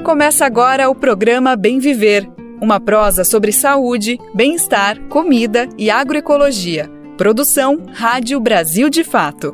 Começa agora o programa Bem Viver, uma prosa sobre saúde, bem-estar, comida e agroecologia. Produção Rádio Brasil de Fato.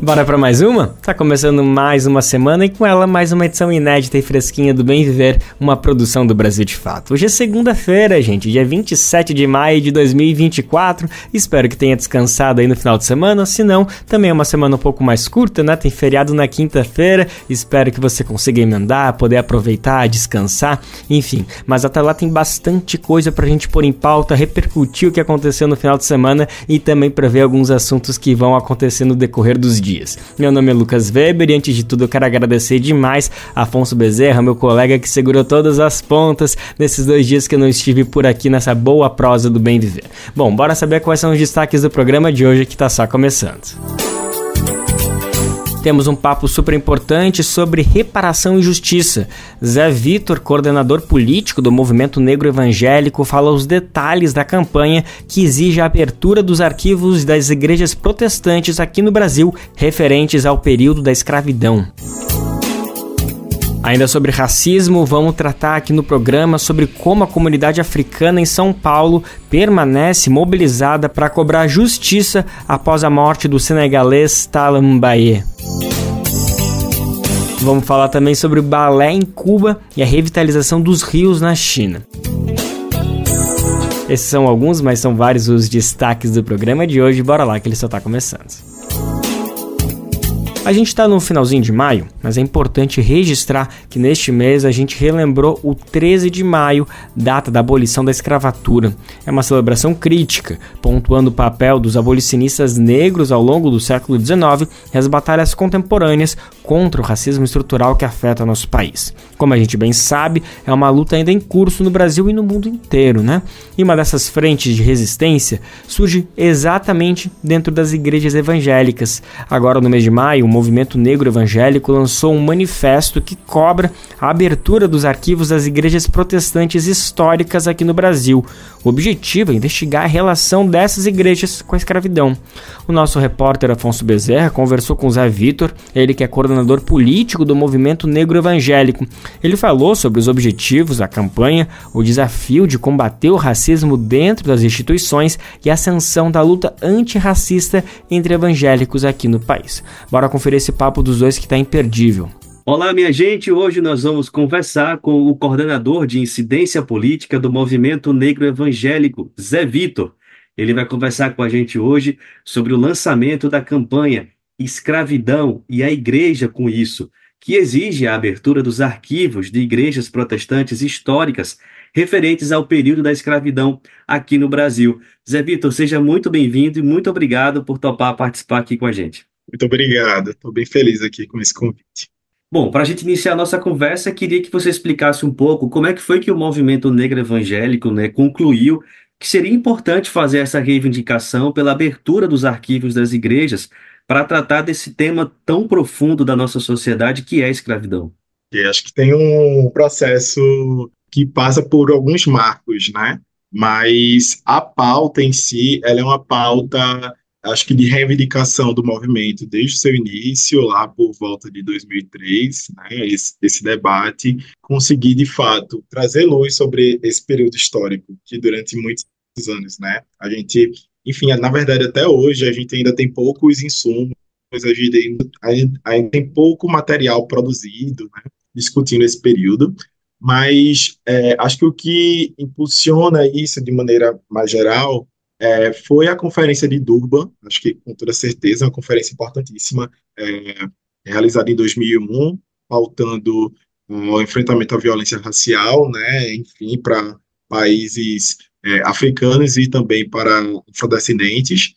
Bora para mais uma? Tá começando mais uma semana e com ela mais uma edição inédita e fresquinha do Bem Viver, uma produção do Brasil de Fato. Hoje é segunda-feira, gente, dia 27 de maio de 2024. Espero que tenha descansado aí no final de semana, se não, também é uma semana um pouco mais curta, né? Tem feriado na quinta-feira, espero que você consiga emendar, poder aproveitar, descansar, enfim. Mas até lá tem bastante coisa pra gente pôr em pauta, repercutir o que aconteceu no final de semana e também prever alguns assuntos que vão acontecer no decorrer dos dias. Meu nome é Lucas Weber e antes de tudo eu quero agradecer demais a Afonso Bezerra, meu colega que segurou todas as pontas nesses 2 dias que eu não estive por aqui nessa boa prosa do Bem Viver. Bom, bora saber quais são os destaques do programa de hoje que tá só começando. Temos um papo super importante sobre reparação e justiça. Zé Vitor, coordenador político do Movimento Negro Evangélico, fala os detalhes da campanha que exige a abertura dos arquivos das igrejas protestantes aqui no Brasil, referentes ao período da escravidão. Ainda sobre racismo, vamos tratar aqui no programa sobre como a comunidade africana em São Paulo permanece mobilizada para cobrar justiça após a morte do senegalês Talla Mbaye. Vamos falar também sobre o balé em Cuba e a revitalização dos rios na China. Esses são alguns, mas são vários os destaques do programa de hoje. Bora lá que ele só está começando. A gente está no finalzinho de maio, mas é importante registrar que neste mês a gente relembrou o 13 de maio, data da abolição da escravatura. É uma celebração crítica, pontuando o papel dos abolicionistas negros ao longo do século XIX e as batalhas contemporâneas contra o racismo estrutural que afeta nosso país. Como a gente bem sabe, é uma luta ainda em curso no Brasil e no mundo inteiro, né? E uma dessas frentes de resistência surge exatamente dentro das igrejas evangélicas. Agora, no mês de maio, o Movimento Negro Evangélico lançou um manifesto que cobra a abertura dos arquivos das igrejas protestantes históricas aqui no Brasil. O objetivo é investigar a relação dessas igrejas com a escravidão. O nosso repórter Afonso Bezerra conversou com Zé Vitor, ele que é coordenador político do Movimento Negro Evangélico. Ele falou sobre os objetivos da campanha, o desafio de combater o racismo dentro das instituições e a ascensão da luta antirracista entre evangélicos aqui no país. Bora conferir esse papo dos dois que está imperdível. Olá, minha gente! Hoje nós vamos conversar com o coordenador de incidência política do Movimento Negro Evangélico, Zé Vitor. Ele vai conversar com a gente hoje sobre o lançamento da campanha Escravidão e a Igreja com isso, que exige a abertura dos arquivos de igrejas protestantes históricas referentes ao período da escravidão aqui no Brasil. Zé Vitor, seja muito bem-vindo e muito obrigado por topar participar aqui com a gente. Muito obrigado, estou bem feliz aqui com esse convite. Bom, para a gente iniciar a nossa conversa, queria que você explicasse um pouco como é que foi que o Movimento Negro Evangélico, concluiu que seria importante fazer essa reivindicação pela abertura dos arquivos das igrejas para tratar desse tema tão profundo da nossa sociedade que é a escravidão. E acho que tem um processo que passa por alguns marcos, né? Mas a pauta em si, ela é uma pauta, acho que de reivindicação do movimento desde o seu início, lá por volta de 2003, né, esse debate, conseguir, de fato, trazer luz sobre esse período histórico, que durante muitos anos, né, a gente, enfim, na verdade, até hoje, a gente ainda tem poucos insumos, ainda tem pouco material produzido, né, discutindo esse período, mas acho que o que impulsiona isso de maneira mais geral foi a Conferência de Durban, acho que com toda certeza, uma conferência importantíssima, realizada em 2001, pautando o enfrentamento à violência racial, né, enfim, para países africanos e também para afrodescendentes.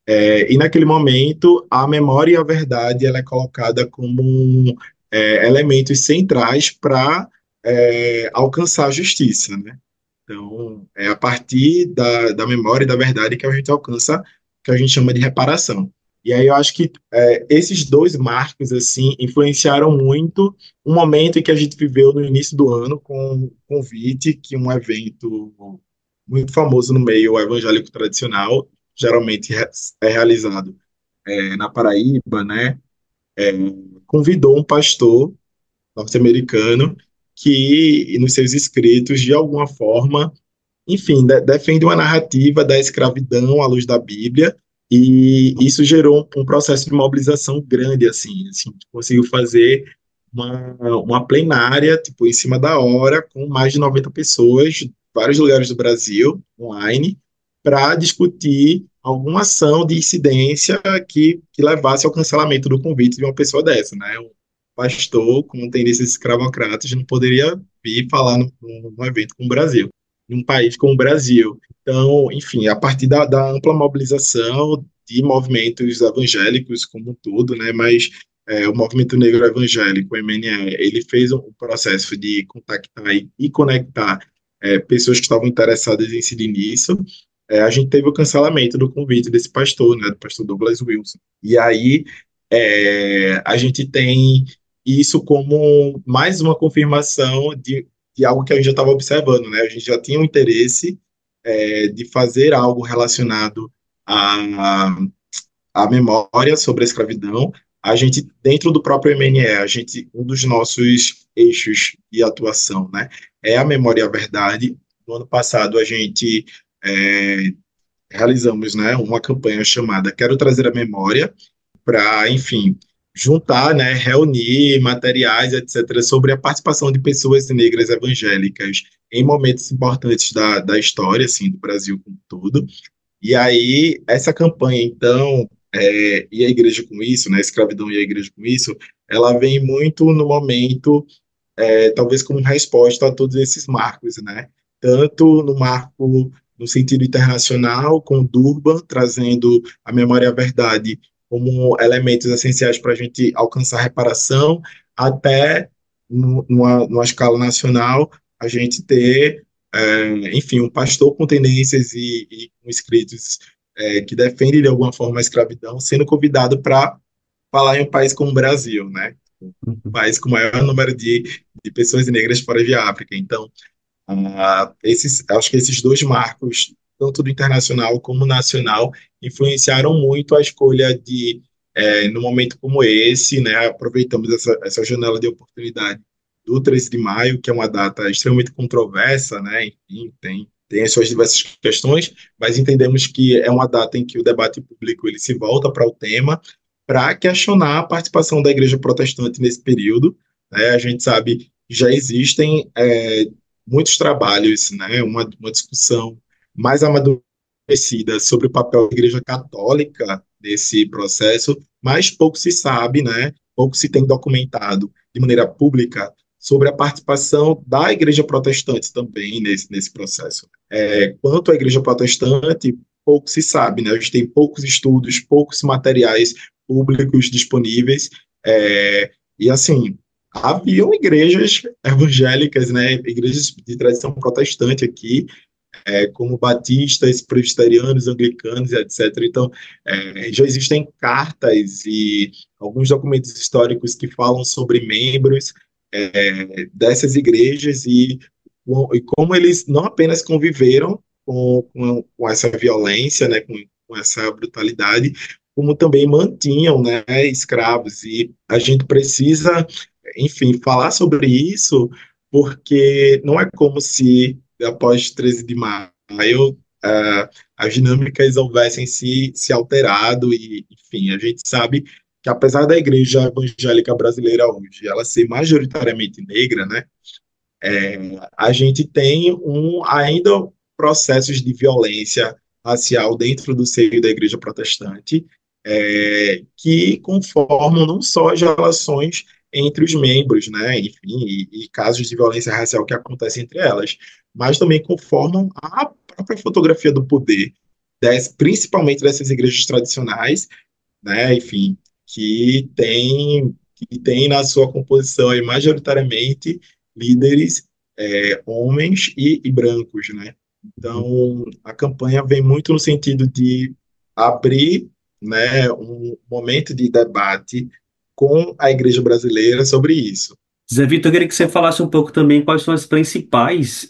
E naquele momento, a memória e a verdade ela é colocada como elementos centrais para alcançar a justiça, né? Então, é a partir da memória e da verdade que a gente alcança, que a gente chama de reparação. E aí eu acho que esses 2 marcos, assim, influenciaram muito um momento em que a gente viveu no início do ano com o convite que um evento muito famoso no meio evangélico tradicional, geralmente é realizado na Paraíba, né? convidou um pastor norte-americano que, nos seus escritos, de alguma forma, enfim, defende uma narrativa da escravidão à luz da Bíblia, e isso gerou um processo de mobilização grande, assim, conseguiu fazer uma plenária, tipo, em cima da hora, com mais de 90 pessoas, de vários lugares do Brasil, online, para discutir alguma ação de incidência que levasse ao cancelamento do convite de uma pessoa dessa, né? Um pastor com tendências escravocratas não poderia vir falar num evento como o Brasil, num país como o Brasil. Então, enfim, a partir da ampla mobilização de movimentos evangélicos como um todo, né? Mas o Movimento Negro Evangélico, o MNE, ele fez um processo de contactar e conectar pessoas que estavam interessadas em incidir nisso. A gente teve o cancelamento do convite desse pastor, né, do pastor Douglas Wilson. E aí a gente tem isso como mais uma confirmação de algo que a gente já estava observando, né? A gente já tinha um interesse de fazer algo relacionado à, à memória sobre a escravidão. A gente, dentro do próprio MNE, um dos nossos eixos de atuação, né, é a memória e a verdade. No ano passado, a gente é, realizamos, né, uma campanha chamada Quero Trazer a Memória, para, enfim, juntar, né, reunir materiais, etc., sobre a participação de pessoas negras evangélicas em momentos importantes da história, assim, do Brasil como um todo. E aí, essa campanha, então, e a igreja com isso, né, a escravidão e a igreja com isso, ela vem muito no momento, talvez como resposta a todos esses marcos, né? Tanto no marco no sentido internacional, com Durban, trazendo a memória e a verdade como elementos essenciais para a gente alcançar reparação, até numa escala nacional, a gente ter, enfim, um pastor com tendências e com escritos que defendem de alguma forma a escravidão, sendo convidado para falar em um país como o Brasil, né? Um país com o maior número de pessoas negras fora de África. Então, acho que esses dois marcos, tanto do internacional como nacional, influenciaram muito a escolha no momento como esse, né, aproveitamos essa janela de oportunidade do 13 de maio, que é uma data extremamente controversa, né, enfim, tem as suas diversas questões, mas entendemos que é uma data em que o debate público ele se volta para o tema, para questionar a participação da Igreja Protestante nesse período, né, a gente sabe que já existem muitos trabalhos, né, uma discussão mais amadurecida sobre o papel da Igreja Católica nesse processo, mas pouco se sabe, né, pouco se tem documentado de maneira pública sobre a participação da Igreja Protestante também nesse processo. Quanto à Igreja Protestante, pouco se sabe, né, a gente tem poucos estudos, poucos materiais públicos disponíveis, e assim, haviam igrejas evangélicas, né, igrejas de tradição protestante aqui, como batistas, presbiterianos, anglicanos, etc. Então, já existem cartas e alguns documentos históricos que falam sobre membros dessas igrejas e como eles não apenas conviveram com essa violência, né, com essa brutalidade, como também mantinham, né, escravos. E a gente precisa, enfim, falar sobre isso, porque não é como se, após 13 de maio, as dinâmicas houvessem se alterado, e, enfim, a gente sabe que, apesar da igreja evangélica brasileira hoje, ela ser majoritariamente negra, né, a gente tem ainda processos de violência racial dentro do seio da igreja protestante, que conformam não só as relações entre os membros, né, enfim, e casos de violência racial que acontecem entre elas, mas também conformam a própria fotografia do poder, principalmente dessas igrejas tradicionais, né, enfim, que tem na sua composição aí, majoritariamente líderes homens e brancos, né? Então, a campanha vem muito no sentido de abrir, né, um momento de debate com a igreja brasileira sobre isso. Zé Vitor, eu queria que você falasse um pouco também quais são as principais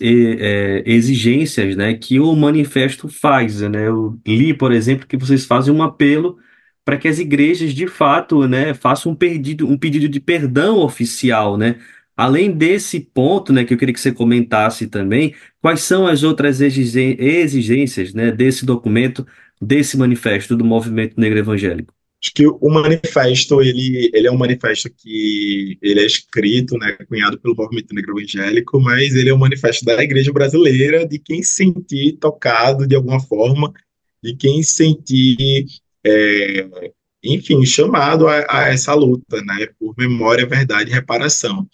exigências, né, que o manifesto faz, né? Eu li, por exemplo, que vocês fazem um apelo para que as igrejas, de fato, né, façam um pedido de perdão oficial, né? Além desse ponto, né, que eu queria que você comentasse também, quais são as outras exigências, né, desse documento, desse manifesto do Movimento Negro Evangélico? Acho que o manifesto, ele é um manifesto que ele é escrito, né, cunhado pelo Movimento Negro Evangélico, mas ele é um manifesto da Igreja Brasileira, de quem se sentir tocado de alguma forma, de quem se sentir, enfim, chamado a essa luta, né, por memória, verdade e reparação.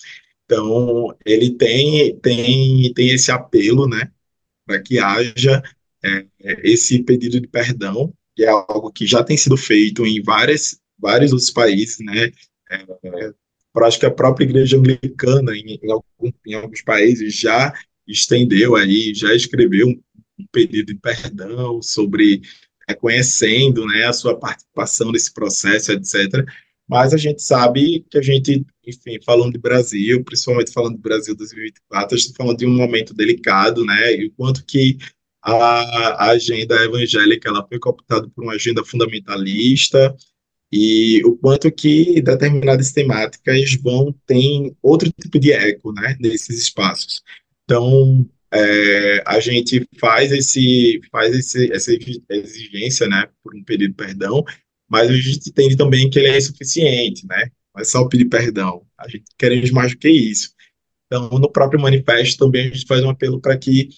Então, ele tem esse apelo, né, para que haja esse pedido de perdão, que é algo que já tem sido feito em vários outros países, né? Acho que a própria Igreja Anglicana, em alguns países, já estendeu aí, já escreveu um pedido de perdão sobre reconhecendo, né, a sua participação nesse processo, etc. Mas a gente sabe que a gente, enfim, falando de Brasil, principalmente falando do Brasil 2024, a gente está falando de um momento delicado, né, e o quanto que a agenda evangélica ela foi cooptada por uma agenda fundamentalista e o quanto que determinadas temáticas vão ter outro tipo de eco, né, nesses espaços. Então, a gente essa exigência, né, por um pedido de perdão, mas a gente entende também que ele é insuficiente, né, não é só pedir perdão, a gente queremos mais do que isso. Então, no próprio manifesto também a gente faz um apelo para que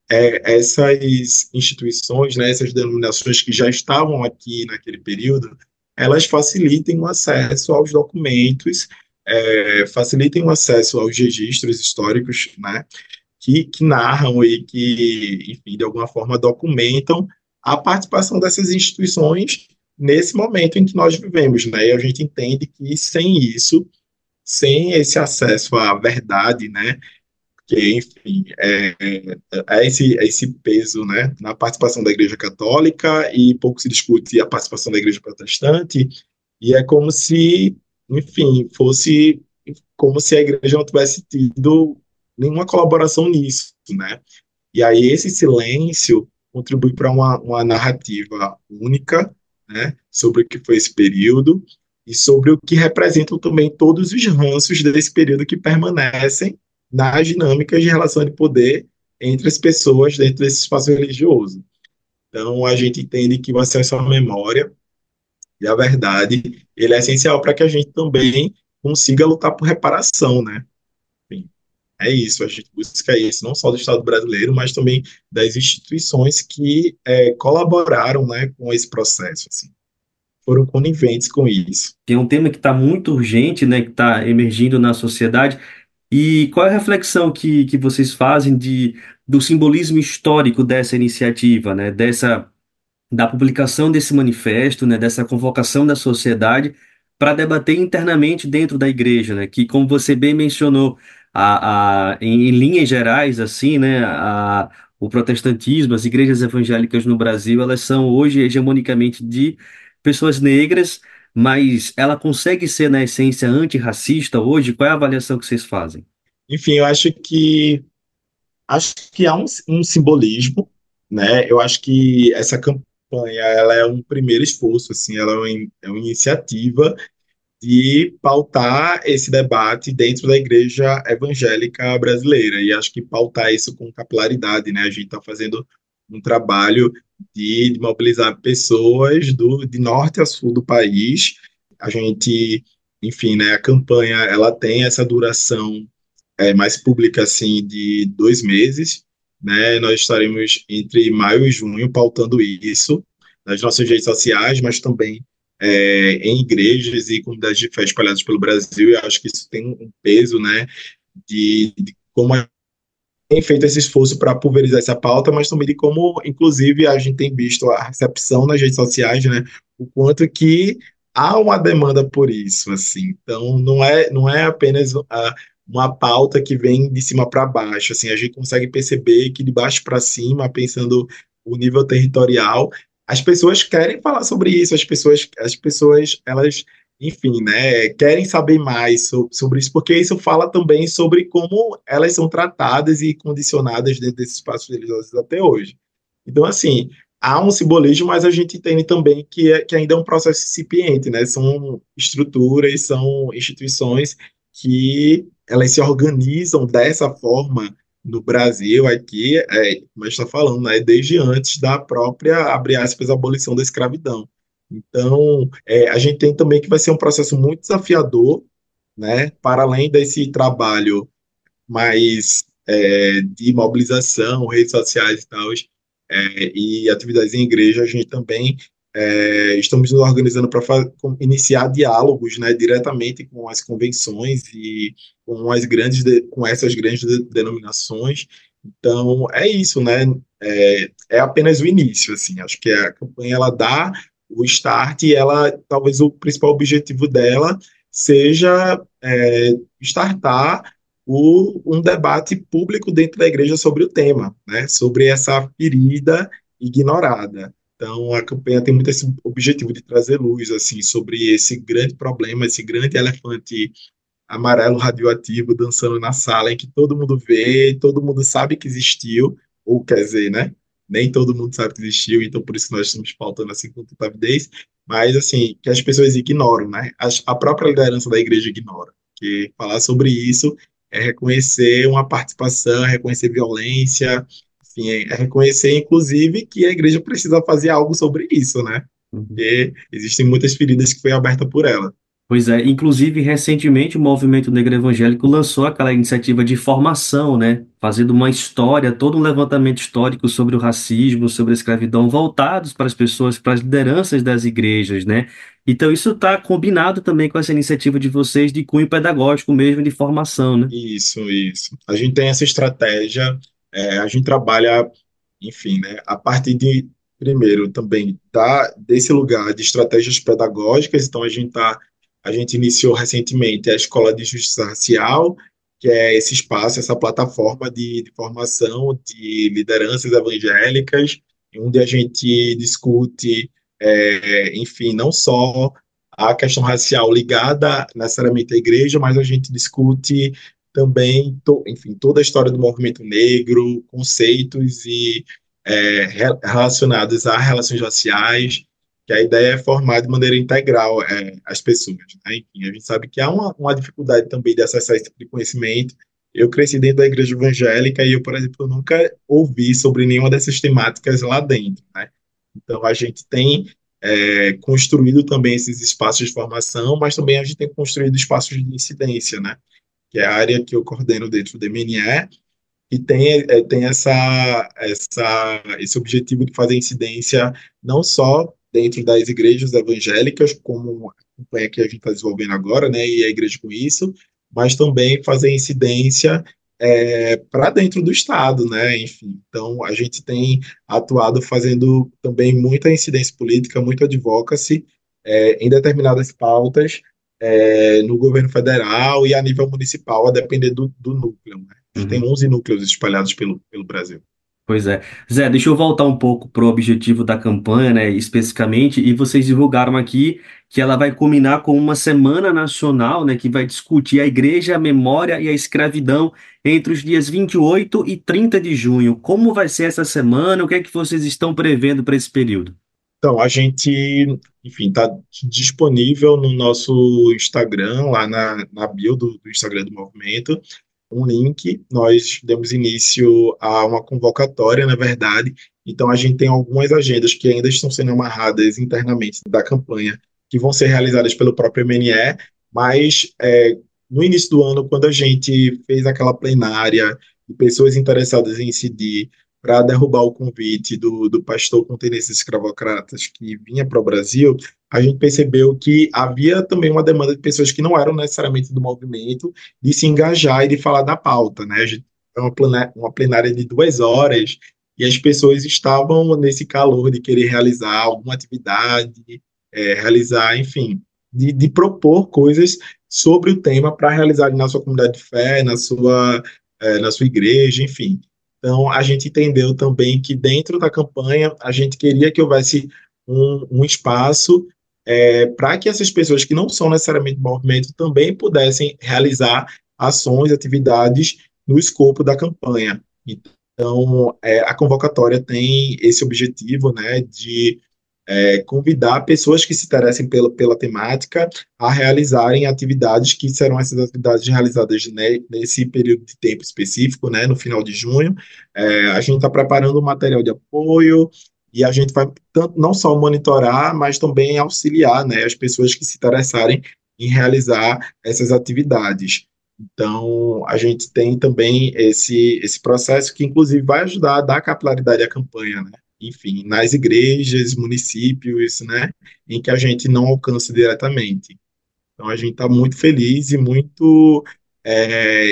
essas instituições, né, essas denominações que já estavam aqui naquele período, elas facilitem o acesso aos documentos, facilitem o acesso aos registros históricos, né, que narram e que, enfim, de alguma forma documentam a participação dessas instituições nesse momento em que nós vivemos, né, e a gente entende que sem isso, sem esse acesso à verdade, né, que, enfim, esse peso, né, na participação da Igreja Católica e pouco se discute a participação da Igreja Protestante, e é como se, enfim, fosse como se a Igreja não tivesse tido nenhuma colaboração nisso, né? E aí esse silêncio contribui para uma narrativa única, né, sobre o que foi esse período e sobre o que representam também todos os ranços desse período que permanecem nas dinâmicas de relação de poder entre as pessoas dentro desse espaço religioso. Então, a gente entende que o acesso à memória e à verdade, ele é essencial para que a gente também consiga lutar por reparação, né? Enfim, é isso, a gente busca isso, não só do Estado brasileiro, mas também das instituições que colaboraram, né, com esse processo, assim, foram coniventes com isso. Que é um tema que está muito urgente, né, que está emergindo na sociedade. E qual é a reflexão que vocês fazem do simbolismo histórico dessa iniciativa, né, da publicação desse manifesto, né, dessa convocação da sociedade para debater internamente dentro da igreja, né, que, como você bem mencionou, em linhas gerais, assim, né, o protestantismo, as igrejas evangélicas no Brasil, elas são hoje hegemonicamente de pessoas negras, mas ela consegue ser, na essência, antirracista hoje? Qual é a avaliação que vocês fazem? Enfim, eu acho que há um simbolismo, né? Eu acho que essa campanha ela é um primeiro esforço, assim, ela é uma iniciativa de pautar esse debate dentro da igreja evangélica brasileira. E acho que pautar isso com capilaridade, né? A gente está fazendo um trabalho de mobilizar pessoas de norte a sul do país. A gente, enfim, né? A campanha ela tem essa duração mais pública, assim, de 2 meses, né? Nós estaremos entre maio e junho pautando isso nas nossas redes sociais, mas também em igrejas e comunidades de fé espalhadas pelo Brasil. E acho que isso tem um peso, né, de como a gente tem feito esse esforço para pulverizar essa pauta, mas também de como, inclusive, a gente tem visto a recepção nas redes sociais, né, o quanto que há uma demanda por isso, assim. Então, não é apenas uma pauta que vem de cima para baixo, assim, a gente consegue perceber que de baixo para cima, pensando o nível territorial, as pessoas querem falar sobre isso, as pessoas, elas, enfim, né, querem saber mais sobre isso, porque isso fala também sobre como elas são tratadas e condicionadas dentro desses espaços religiosos até hoje. Então, assim, há um simbolismo, mas a gente entende também que ainda é um processo incipiente, né? São estruturas, são instituições que elas se organizam dessa forma no Brasil, aqui, como a gente está falando, né? Desde antes da própria, abre aspas, abolição da escravidão. Então, a gente tem também que vai ser um processo muito desafiador, né? Para além desse trabalho mais de mobilização, redes sociais e tal, e atividades em igreja, a gente também estamos nos organizando para iniciar diálogos, né, diretamente com as convenções e com essas grandes denominações. Então, é isso, né? É apenas o início, assim. Acho que a campanha ela dá o start e ela, talvez o principal objetivo dela seja startar um debate público dentro da igreja sobre o tema, né? Sobre essa ferida ignorada. Então, a campanha tem muito esse objetivo de trazer luz assim sobre esse grande problema, esse grande elefante amarelo radioativo dançando na sala, em que todo mundo vê, todo mundo sabe que existiu, ou quer dizer, né? Nem todo mundo sabe que existiu, então por isso nós estamos pautando assim com tanta avidez, mas assim, que as pessoas ignoram, né? A própria liderança da igreja ignora. Que falar sobre isso é reconhecer uma participação, é reconhecer violência, enfim, é reconhecer, inclusive, que a igreja precisa fazer algo sobre isso, né? Uhum. Porque existem muitas feridas que foi aberta por ela. Pois é, inclusive recentemente o Movimento Negro Evangélico lançou aquela iniciativa de formação, né? Fazendo uma história, todo um levantamento histórico sobre o racismo, sobre a escravidão, voltados para as pessoas, para as lideranças das igrejas, né? Então isso está combinado também com essa iniciativa de vocês de cunho pedagógico mesmo, de formação, né? Isso, isso. A gente tem essa estratégia, a gente trabalha, enfim, né, a partir de, primeiro, também desse lugar de estratégias pedagógicas, então a gente iniciou recentemente a Escola de Justiça Racial, que é esse espaço, essa plataforma de formação de lideranças evangélicas, onde a gente discute, enfim, não só a questão racial ligada necessariamente à igreja, mas a gente discute também, enfim, toda a história do movimento negro, conceitos relacionados a relações raciais, que a ideia é formar de maneira integral as pessoas, né? Enfim, a gente sabe que há uma dificuldade também de acessar esse tipo de conhecimento. Eu cresci dentro da igreja evangélica e eu, por exemplo, nunca ouvi sobre nenhuma dessas temáticas lá dentro, né? Então, a gente tem construído também esses espaços de formação, mas também a gente tem construído espaços de incidência, né? Que é a área que eu coordeno dentro do MNE, e tem esse objetivo de fazer incidência não só dentro das igrejas evangélicas, como a campanha que a gente está desenvolvendo agora, né, e a igreja com isso, mas também fazer incidência para dentro do Estado, né, enfim. Então, a gente tem atuado fazendo também muita incidência política, muita advocacy em determinadas pautas, no governo federal e a nível municipal, a depender do núcleo, né? A gente tem Uhum. 11 núcleos espalhados pelo Brasil. Pois é. Zé, deixa eu voltar um pouco para o objetivo da campanha, né, especificamente, e vocês divulgaram aqui que ela vai culminar com uma semana nacional, né, que vai discutir a igreja, a memória e a escravidão entre os dias 28 e 30 de junho. Como vai ser essa semana? O que é que vocês estão prevendo para esse período? Então, a gente, enfim, está disponível no nosso Instagram, lá na bio do Instagram do movimento, um link. Nós demos início a uma convocatória, na verdade. Então, a gente tem algumas agendas que ainda estão sendo amarradas internamente da campanha, que vão ser realizadas pelo próprio MNE, mas no início do ano, quando a gente fez aquela plenária de pessoas interessadas em incidir para derrubar o convite do pastor com tendências escravocratas que vinha para o Brasil, a gente percebeu que havia também uma demanda de pessoas que não eram necessariamente do movimento de se engajar e de falar da pauta, né? A gente, é uma plenária de 2 horas e as pessoas estavam nesse calor de querer realizar alguma atividade, realizar, enfim, de propor coisas sobre o tema para realizar na sua comunidade de fé, na sua igreja, enfim. Então, a gente entendeu também que dentro da campanha a gente queria que houvesse um espaço para que essas pessoas que não são necessariamente do movimento também pudessem realizar ações, atividades no escopo da campanha. Então, a convocatória tem esse objetivo, né, de convidar pessoas que se interessem pela temática a realizarem atividades que serão essas atividades realizadas, né, nesse período de tempo específico, né, no final de junho. A gente está preparando um material de apoio e a gente vai tanto, não só monitorar, mas também auxiliar, né, as pessoas que se interessarem em realizar essas atividades. Então, a gente tem também esse processo que, inclusive, vai ajudar a dar capilaridade à campanha, né? Enfim, nas igrejas, municípios, né, em que a gente não alcança diretamente. Então, a gente está muito feliz e muito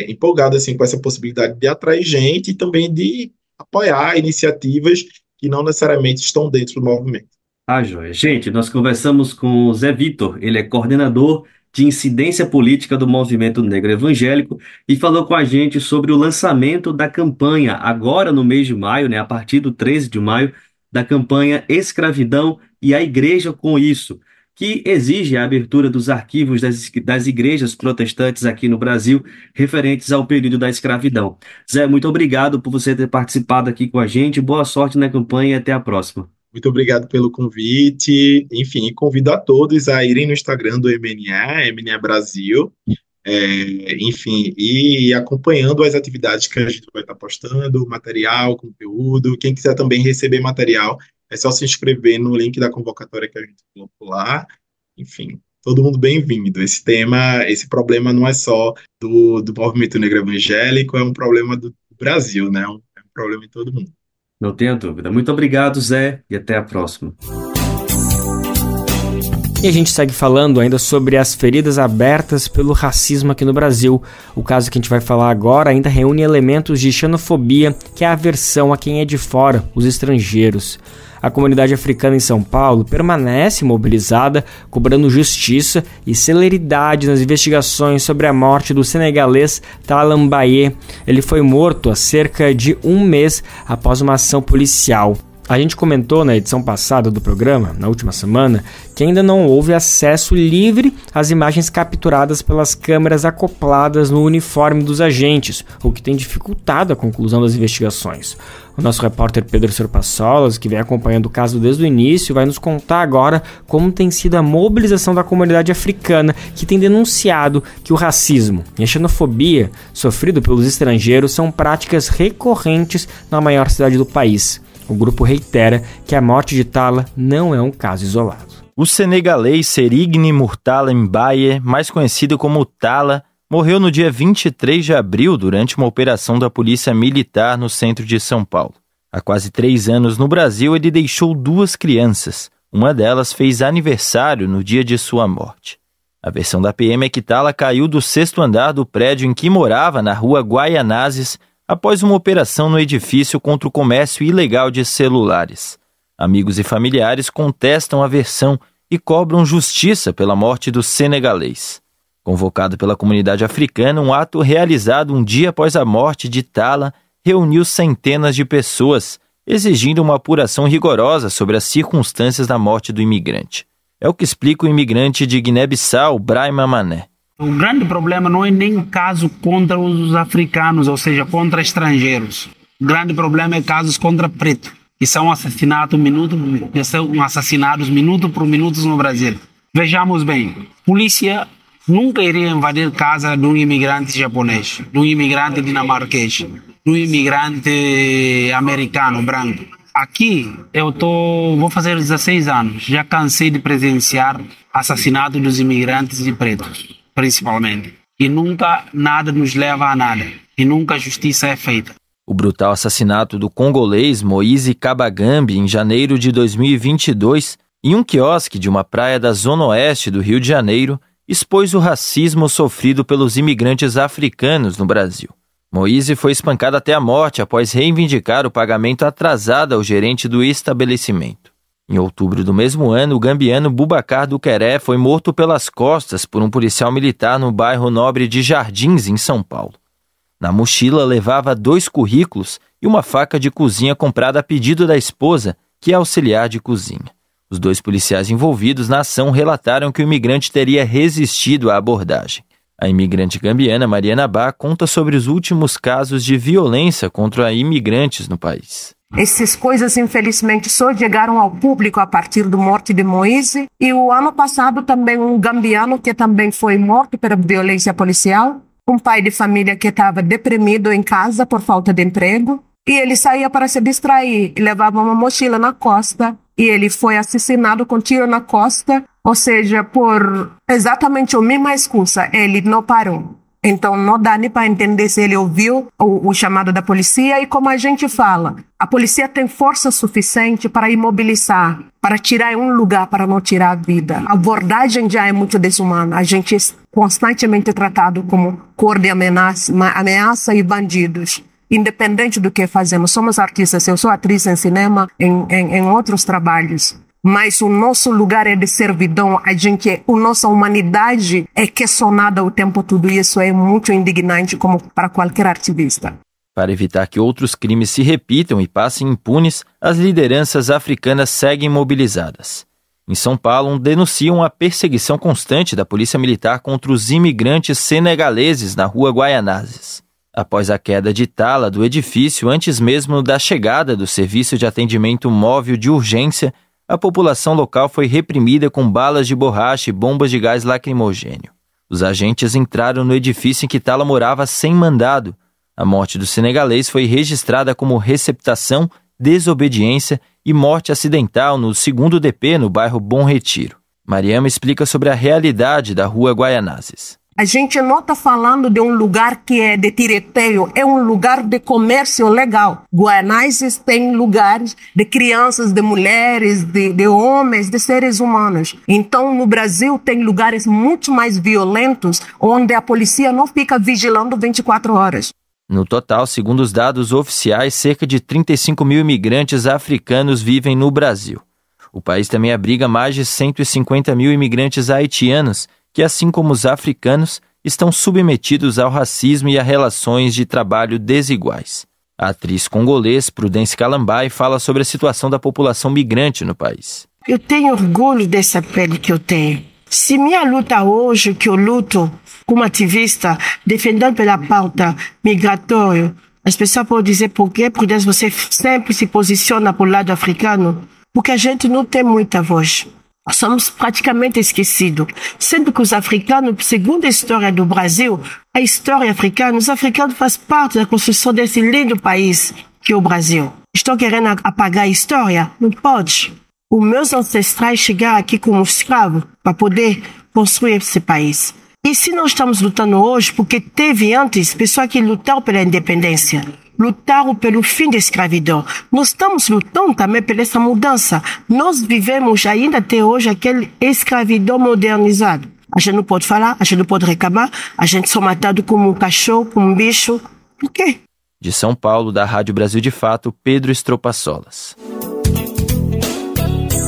empolgado assim, com essa possibilidade de atrair gente e também de apoiar iniciativas que não necessariamente estão dentro do movimento. Ah, joia. Gente, nós conversamos com o Zé Vitor, ele é coordenador de incidência política do Movimento Negro Evangélico e falou com a gente sobre o lançamento da campanha, agora no mês de maio, né, a partir do 13 de maio, da campanha Escravidão e a Igreja com Isso, que exige a abertura dos arquivos das igrejas protestantes aqui no Brasil, referentes ao período da escravidão. Zé, muito obrigado por você ter participado aqui com a gente, boa sorte na campanha e até a próxima. Muito obrigado pelo convite. Enfim, convido a todos a irem no Instagram do MNE Brasil, enfim, e acompanhando as atividades que a gente vai estar postando, material, conteúdo. Quem quiser também receber material, é só se inscrever no link da convocatória que a gente colocou lá. Enfim, todo mundo bem-vindo. Esse problema não é só do movimento negro evangélico, é um problema do Brasil, né? É um problema em todo mundo. Não tenha dúvida. Muito obrigado, Zé, e até a próxima. E a gente segue falando ainda sobre as feridas abertas pelo racismo aqui no Brasil. O caso que a gente vai falar agora ainda reúne elementos de xenofobia, que é a aversão a quem é de fora, os estrangeiros. A comunidade africana em São Paulo permanece mobilizada, cobrando justiça e celeridade nas investigações sobre a morte do senegalês Talla Mbaye. Ele foi morto há cerca de um mês após uma ação policial. A gente comentou na edição passada do programa, na última semana, que ainda não houve acesso livre às imagens capturadas pelas câmeras acopladas no uniforme dos agentes, o que tem dificultado a conclusão das investigações. O nosso repórter Pedro Serpassolas, que vem acompanhando o caso desde o início, vai nos contar agora como tem sido a mobilização da comunidade africana, que tem denunciado que o racismo e a xenofobia sofrido pelos estrangeiros são práticas recorrentes na maior cidade do país. O grupo reitera que a morte de Talla não é um caso isolado. O senegalês Serigne Murtala Mbaye, mais conhecido como Talla, morreu no dia 23 de abril durante uma operação da Polícia Militar no centro de São Paulo. Há quase 3 anos no Brasil, ele deixou 2 crianças. Uma delas fez aniversário no dia de sua morte. A versão da PM é que Talla caiu do 6º andar do prédio em que morava, na rua Guaianazes, após uma operação no edifício contra o comércio ilegal de celulares. Amigos e familiares contestam a versão e cobram justiça pela morte do senegalês. Convocado pela comunidade africana, um ato realizado um dia após a morte de Talla reuniu centenas de pessoas, exigindo uma apuração rigorosa sobre as circunstâncias da morte do imigrante. É o que explica o imigrante de Guiné-Bissau, Brahima Mané. O grande problema não é nem caso contra os africanos, ou seja, contra estrangeiros. O grande problema é casos contra pretos, que são assassinados minuto por minuto no Brasil. Vejamos bem, polícia nunca iria invadir casa de um imigrante japonês, de um imigrante dinamarquês, de um imigrante americano, branco. Aqui vou fazer 16 anos, já cansei de presenciar assassinato dos imigrantes e pretos, principalmente. E nunca nada nos leva a nada, e nunca justiça é feita. O brutal assassinato do congolês Moise Kabagambi em janeiro de 2022, em um quiosque de uma praia da zona oeste do Rio de Janeiro, expôs o racismo sofrido pelos imigrantes africanos no Brasil. Moise foi espancado até a morte após reivindicar o pagamento atrasado ao gerente do estabelecimento. Em outubro do mesmo ano, o gambiano Boubacar Duqueré foi morto pelas costas por um policial militar no bairro Nobre de Jardins, em São Paulo. Na mochila levava 2 currículos e uma faca de cozinha comprada a pedido da esposa, que é auxiliar de cozinha. Os 2 policiais envolvidos na ação relataram que o imigrante teria resistido à abordagem. A imigrante gambiana Mariana Bá conta sobre os últimos casos de violência contra imigrantes no país. Essas coisas, infelizmente, só chegaram ao público a partir da morte de Moise. E o ano passado também um gambiano que também foi morto pela violência policial. Um pai de família que estava deprimido em casa por falta de emprego. E ele saía para se distrair, levava uma mochila na costa. E ele foi assassinado com tiro na costa. Ou seja, por exatamente a mesma excusa, ele não parou. Então, não dá nem para entender se ele ouviu o chamado da polícia. E como a gente fala, a polícia tem força suficiente para imobilizar, para tirar em um lugar, para não tirar a vida. A abordagem já é muito desumana. A gente é constantemente tratado como cor de ameaça e bandidos. Independente do que fazemos. Somos artistas. Eu sou atriz em cinema, em outros trabalhos. Mas o nosso lugar é de servidão, a nossa humanidade é questionada o tempo todo e isso é muito indignante como para qualquer ativista. Para evitar que outros crimes se repitam e passem impunes, as lideranças africanas seguem mobilizadas. Em São Paulo, denunciam a perseguição constante da polícia militar contra os imigrantes senegaleses na rua Guaianazes. Após a queda de tala do edifício, antes mesmo da chegada do serviço de atendimento móvel de urgência, a população local foi reprimida com balas de borracha e bombas de gás lacrimogênio. Os agentes entraram no edifício em que Tala morava sem mandado. A morte do senegalês foi registrada como receptação, desobediência e morte acidental no 2º DP, no bairro Bom Retiro. Mariama explica sobre a realidade da rua Guaianazes. A gente não está falando de um lugar que é de tiroteio, é um lugar de comércio legal. Guaianazes tem lugares de crianças, de mulheres, de homens, de seres humanos. Então, no Brasil, tem lugares muito mais violentos, onde a polícia não fica vigilando 24 horas. No total, segundo os dados oficiais, cerca de 35 mil imigrantes africanos vivem no Brasil. O país também abriga mais de 150 mil imigrantes haitianos, que, assim como os africanos, estão submetidos ao racismo e a relações de trabalho desiguais. A atriz congolesa Prudence Kalambai fala sobre a situação da população migrante no país. Eu tenho orgulho dessa pele que eu tenho. Se minha luta hoje, que eu luto como ativista, defendendo pela pauta migratória, as pessoas podem dizer por quê? Porque você sempre se posiciona para o lado africano, porque a gente não tem muita voz. Somos praticamente esquecidos. Sendo que os africanos, segundo a história do Brasil, a história africana, os africanos fazem parte da construção desse lindo país que é o Brasil. Estão querendo apagar a história? Não pode. Os meus ancestrais chegaram aqui como escravos para poder construir esse país. E se nós estamos lutando hoje, porque teve antes pessoas que lutaram pela independência, lutaram pelo fim da escravidão. Nós estamos lutando também por essa mudança. Nós vivemos ainda até hoje aquele escravidão modernizado. A gente não pode falar, a gente não pode reclamar, a gente só matado como um cachorro, como um bicho. Por quê? De São Paulo, da Rádio Brasil de Fato, Pedro Estropaçolas.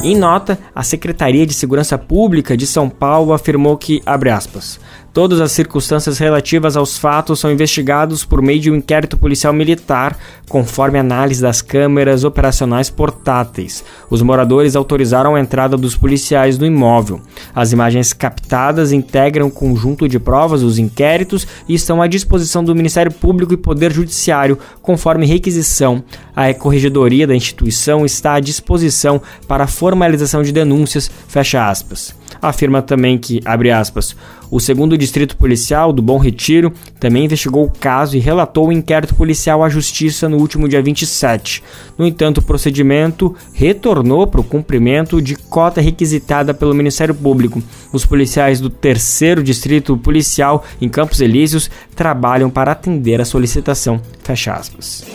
Em nota, a Secretaria de Segurança Pública de São Paulo afirmou que, abre aspas, todas as circunstâncias relativas aos fatos são investigados por meio de um inquérito policial militar, conforme análise das câmeras operacionais portáteis. Os moradores autorizaram a entrada dos policiais no imóvel. As imagens captadas integram um conjunto de provas dos inquéritos e estão à disposição do Ministério Público e Poder Judiciário, conforme requisição. A corregedoria da instituição está à disposição para a formalização de denúncias, fecha aspas. Afirma também que, abre aspas, o 2º Distrito Policial do Bom Retiro também investigou o caso e relatou o inquérito policial à Justiça no último dia 27. No entanto, o procedimento retornou para o cumprimento de cota requisitada pelo Ministério Público. Os policiais do 3º Distrito Policial em Campos Elíseos trabalham para atender a solicitação, fecha aspas.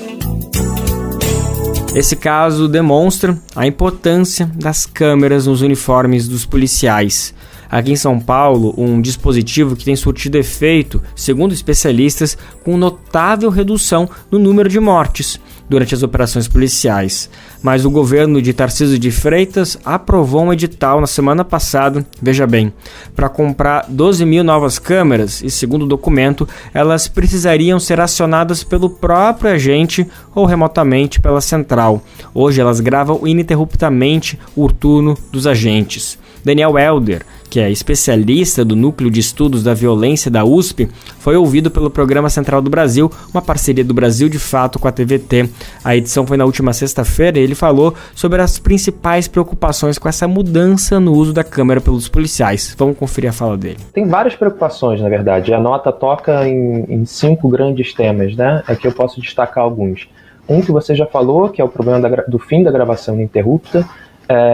Esse caso demonstra a importância das câmeras nos uniformes dos policiais. Aqui em São Paulo, um dispositivo que tem surtido efeito, segundo especialistas, com notável redução no número de mortes durante as operações policiais. Mas o governo de Tarcísio de Freitas aprovou um edital na semana passada, veja bem, para comprar 12 mil novas câmeras e, segundo o documento, elas precisariam ser acionadas pelo próprio agente ou remotamente pela central. Hoje elas gravam ininterruptamente o turno dos agentes. Daniel Helder, que é especialista do Núcleo de Estudos da Violência da USP, foi ouvido pelo Programa Central do Brasil, uma parceria do Brasil de Fato com a TVT. A edição foi na última sexta-feira e ele falou sobre as principais preocupações com essa mudança no uso da câmera pelos policiais. Vamos conferir a fala dele. Tem várias preocupações, na verdade. A nota toca em 5 grandes temas, né? Aqui eu posso destacar alguns. Um que você já falou, que é o problema do fim da gravação ininterrupta.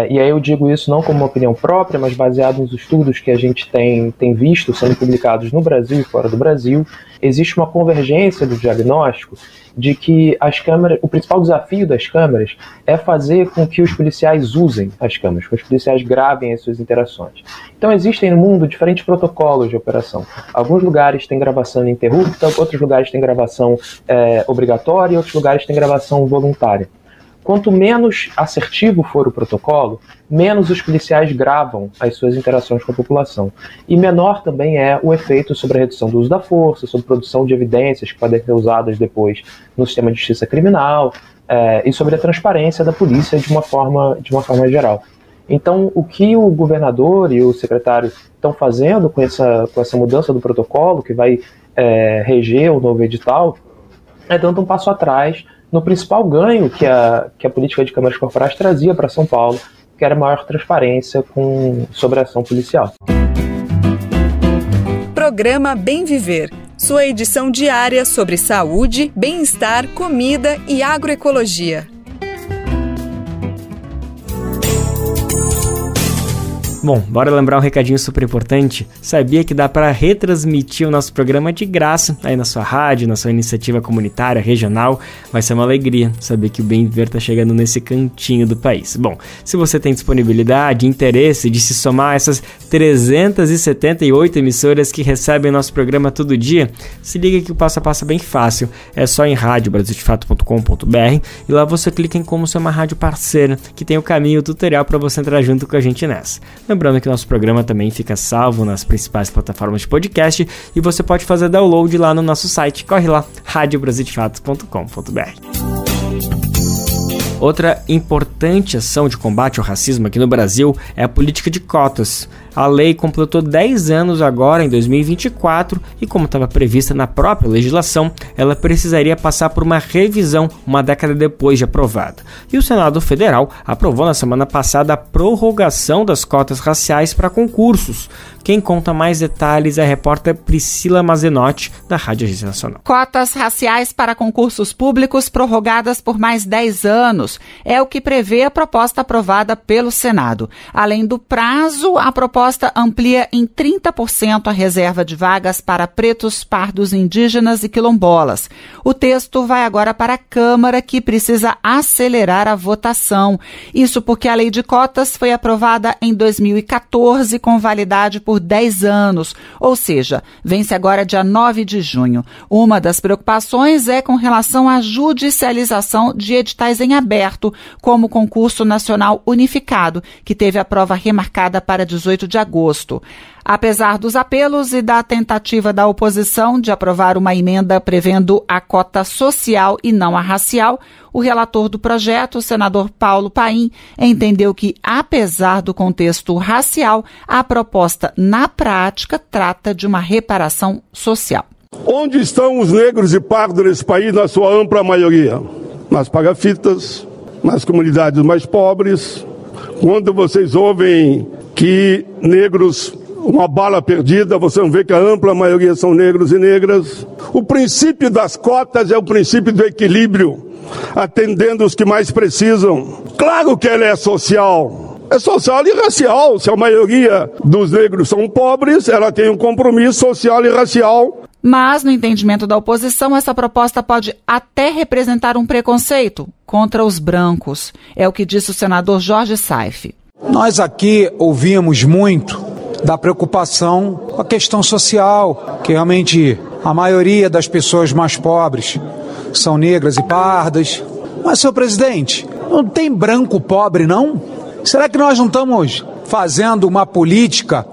E aí eu digo isso não como uma opinião própria, mas baseado nos estudos que a gente tem visto sendo publicados no Brasil e fora do Brasil. Existe uma convergência do diagnóstico de que as câmeras, o principal desafio das câmeras é fazer com que os policiais usem as câmeras, que os policiais gravem as suas interações. Então existem no mundo diferentes protocolos de operação. Alguns lugares têm gravação ininterrupta, outros lugares têm gravação obrigatória, outros lugares têm gravação voluntária. Quanto menos assertivo for o protocolo, menos os policiais gravam as suas interações com a população. E menor também é o efeito sobre a redução do uso da força, sobre a produção de evidências que podem ser usadas depois no sistema de justiça criminal, e sobre a transparência da polícia de uma forma geral. Então, o que o governador e o secretário estão fazendo com essa mudança do protocolo, que vai reger o novo edital, é dando um passo atrás no principal ganho que a política de câmaras corporais trazia para São Paulo, que era maior transparência sobre a ação policial. Programa Bem Viver, sua edição diária sobre saúde, bem-estar, comida e agroecologia. Bom, bora lembrar um recadinho super importante. Sabia que dá para retransmitir o nosso programa de graça aí na sua rádio, na sua iniciativa comunitária, regional? Vai ser uma alegria saber que o Bem Viver está chegando nesse cantinho do país. Bom, se você tem disponibilidade, interesse de se somar a essas 378 emissoras que recebem nosso programa todo dia, se liga que o passo a passo é bem fácil. É só em radiobrasildefato.com.br e lá você clica em como ser uma rádio parceira, que tem o caminho tutorial para você entrar junto com a gente nessa. Lembrando que nosso programa também fica salvo nas principais plataformas de podcast e você pode fazer download lá no nosso site. Corre lá, radiobrasildefato.com.br. Outra importante ação de combate ao racismo aqui no Brasil é a política de cotas. A lei completou 10 anos agora, em 2024, e como estava prevista na própria legislação, ela precisaria passar por uma revisão uma década depois de aprovada. E o Senado Federal aprovou na semana passada a prorrogação das cotas raciais para concursos. Quem conta mais detalhes é a repórter Priscila Mazenotti, da Rádio Agência Nacional. Cotas raciais para concursos públicos prorrogadas por mais 10 anos. É o que prevê a proposta aprovada pelo Senado. Além do prazo, a proposta amplia em 30% a reserva de vagas para pretos, pardos, indígenas e quilombolas. O texto vai agora para a Câmara, que precisa acelerar a votação. Isso porque a lei de cotas foi aprovada em 2014 com validade por 10 anos, ou seja, vence agora dia 9 de junho. Uma das preocupações é com relação à judicialização de editais em aberto, como o Concurso Nacional Unificado, que teve a prova remarcada para 18 de agosto. Apesar dos apelos e da tentativa da oposição de aprovar uma emenda prevendo a cota social e não a racial, o relator do projeto, o senador Paulo Paim, entendeu que, apesar do contexto racial, a proposta, na prática, trata de uma reparação social. Onde estão os negros e pardos nesse país, na sua ampla maioria? Nas pagafitas, nas comunidades mais pobres. Quando vocês ouvem que negros, uma bala perdida, você não vê que a ampla maioria são negros e negras. O princípio das cotas é o princípio do equilíbrio, atendendo os que mais precisam. Claro que ela é social. É social e racial. Se a maioria dos negros são pobres, ela tem um compromisso social e racial. Mas, no entendimento da oposição, essa proposta pode até representar um preconceito contra os brancos. É o que disse o senador Jorge Saif. Nós aqui ouvimos muito da preocupação com a questão social, que realmente a maioria das pessoas mais pobres são negras e pardas. Mas, senhor presidente, não tem branco pobre, não? Será que nós não estamos fazendo uma política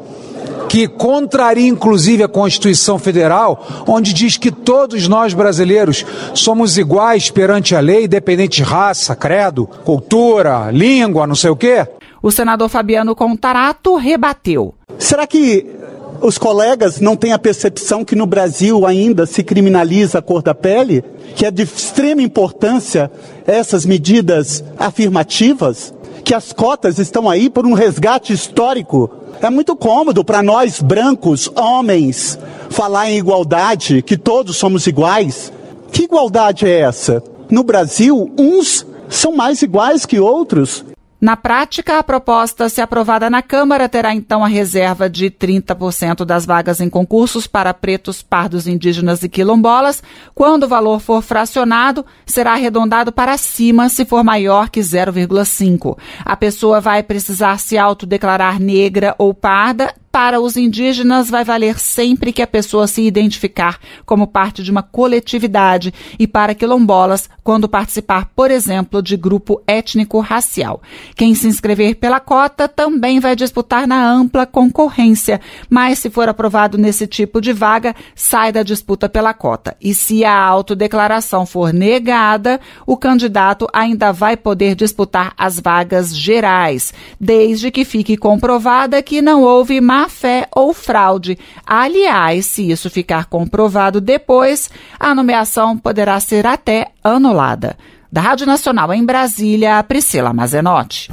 que contraria inclusive a Constituição Federal, onde diz que todos nós brasileiros somos iguais perante a lei, independente de raça, credo, cultura, língua, não sei o quê? O senador Fabiano Contarato rebateu. Será que os colegas não têm a percepção que no Brasil ainda se criminaliza a cor da pele? Que é de extrema importância essas medidas afirmativas? Que as cotas estão aí por um resgate histórico? É muito cômodo para nós, brancos, homens, falar em igualdade, que todos somos iguais. Que igualdade é essa? No Brasil, uns são mais iguais que outros. Na prática, a proposta, se aprovada na Câmara, terá então a reserva de 30% das vagas em concursos para pretos, pardos, indígenas e quilombolas. Quando o valor for fracionado, será arredondado para cima se for maior que 0,5. A pessoa vai precisar se autodeclarar negra ou parda. Para os indígenas, vai valer sempre que a pessoa se identificar como parte de uma coletividade, e para quilombolas, quando participar, por exemplo, de grupo étnico-racial. Quem se inscrever pela cota também vai disputar na ampla concorrência, mas se for aprovado nesse tipo de vaga, sai da disputa pela cota. E se a autodeclaração for negada, o candidato ainda vai poder disputar as vagas gerais, desde que fique comprovada que não houve má-fé ou fraude. Aliás, se isso ficar comprovado depois, a nomeação poderá ser até anulada. Da Rádio Nacional em Brasília, Priscila Mazenotti.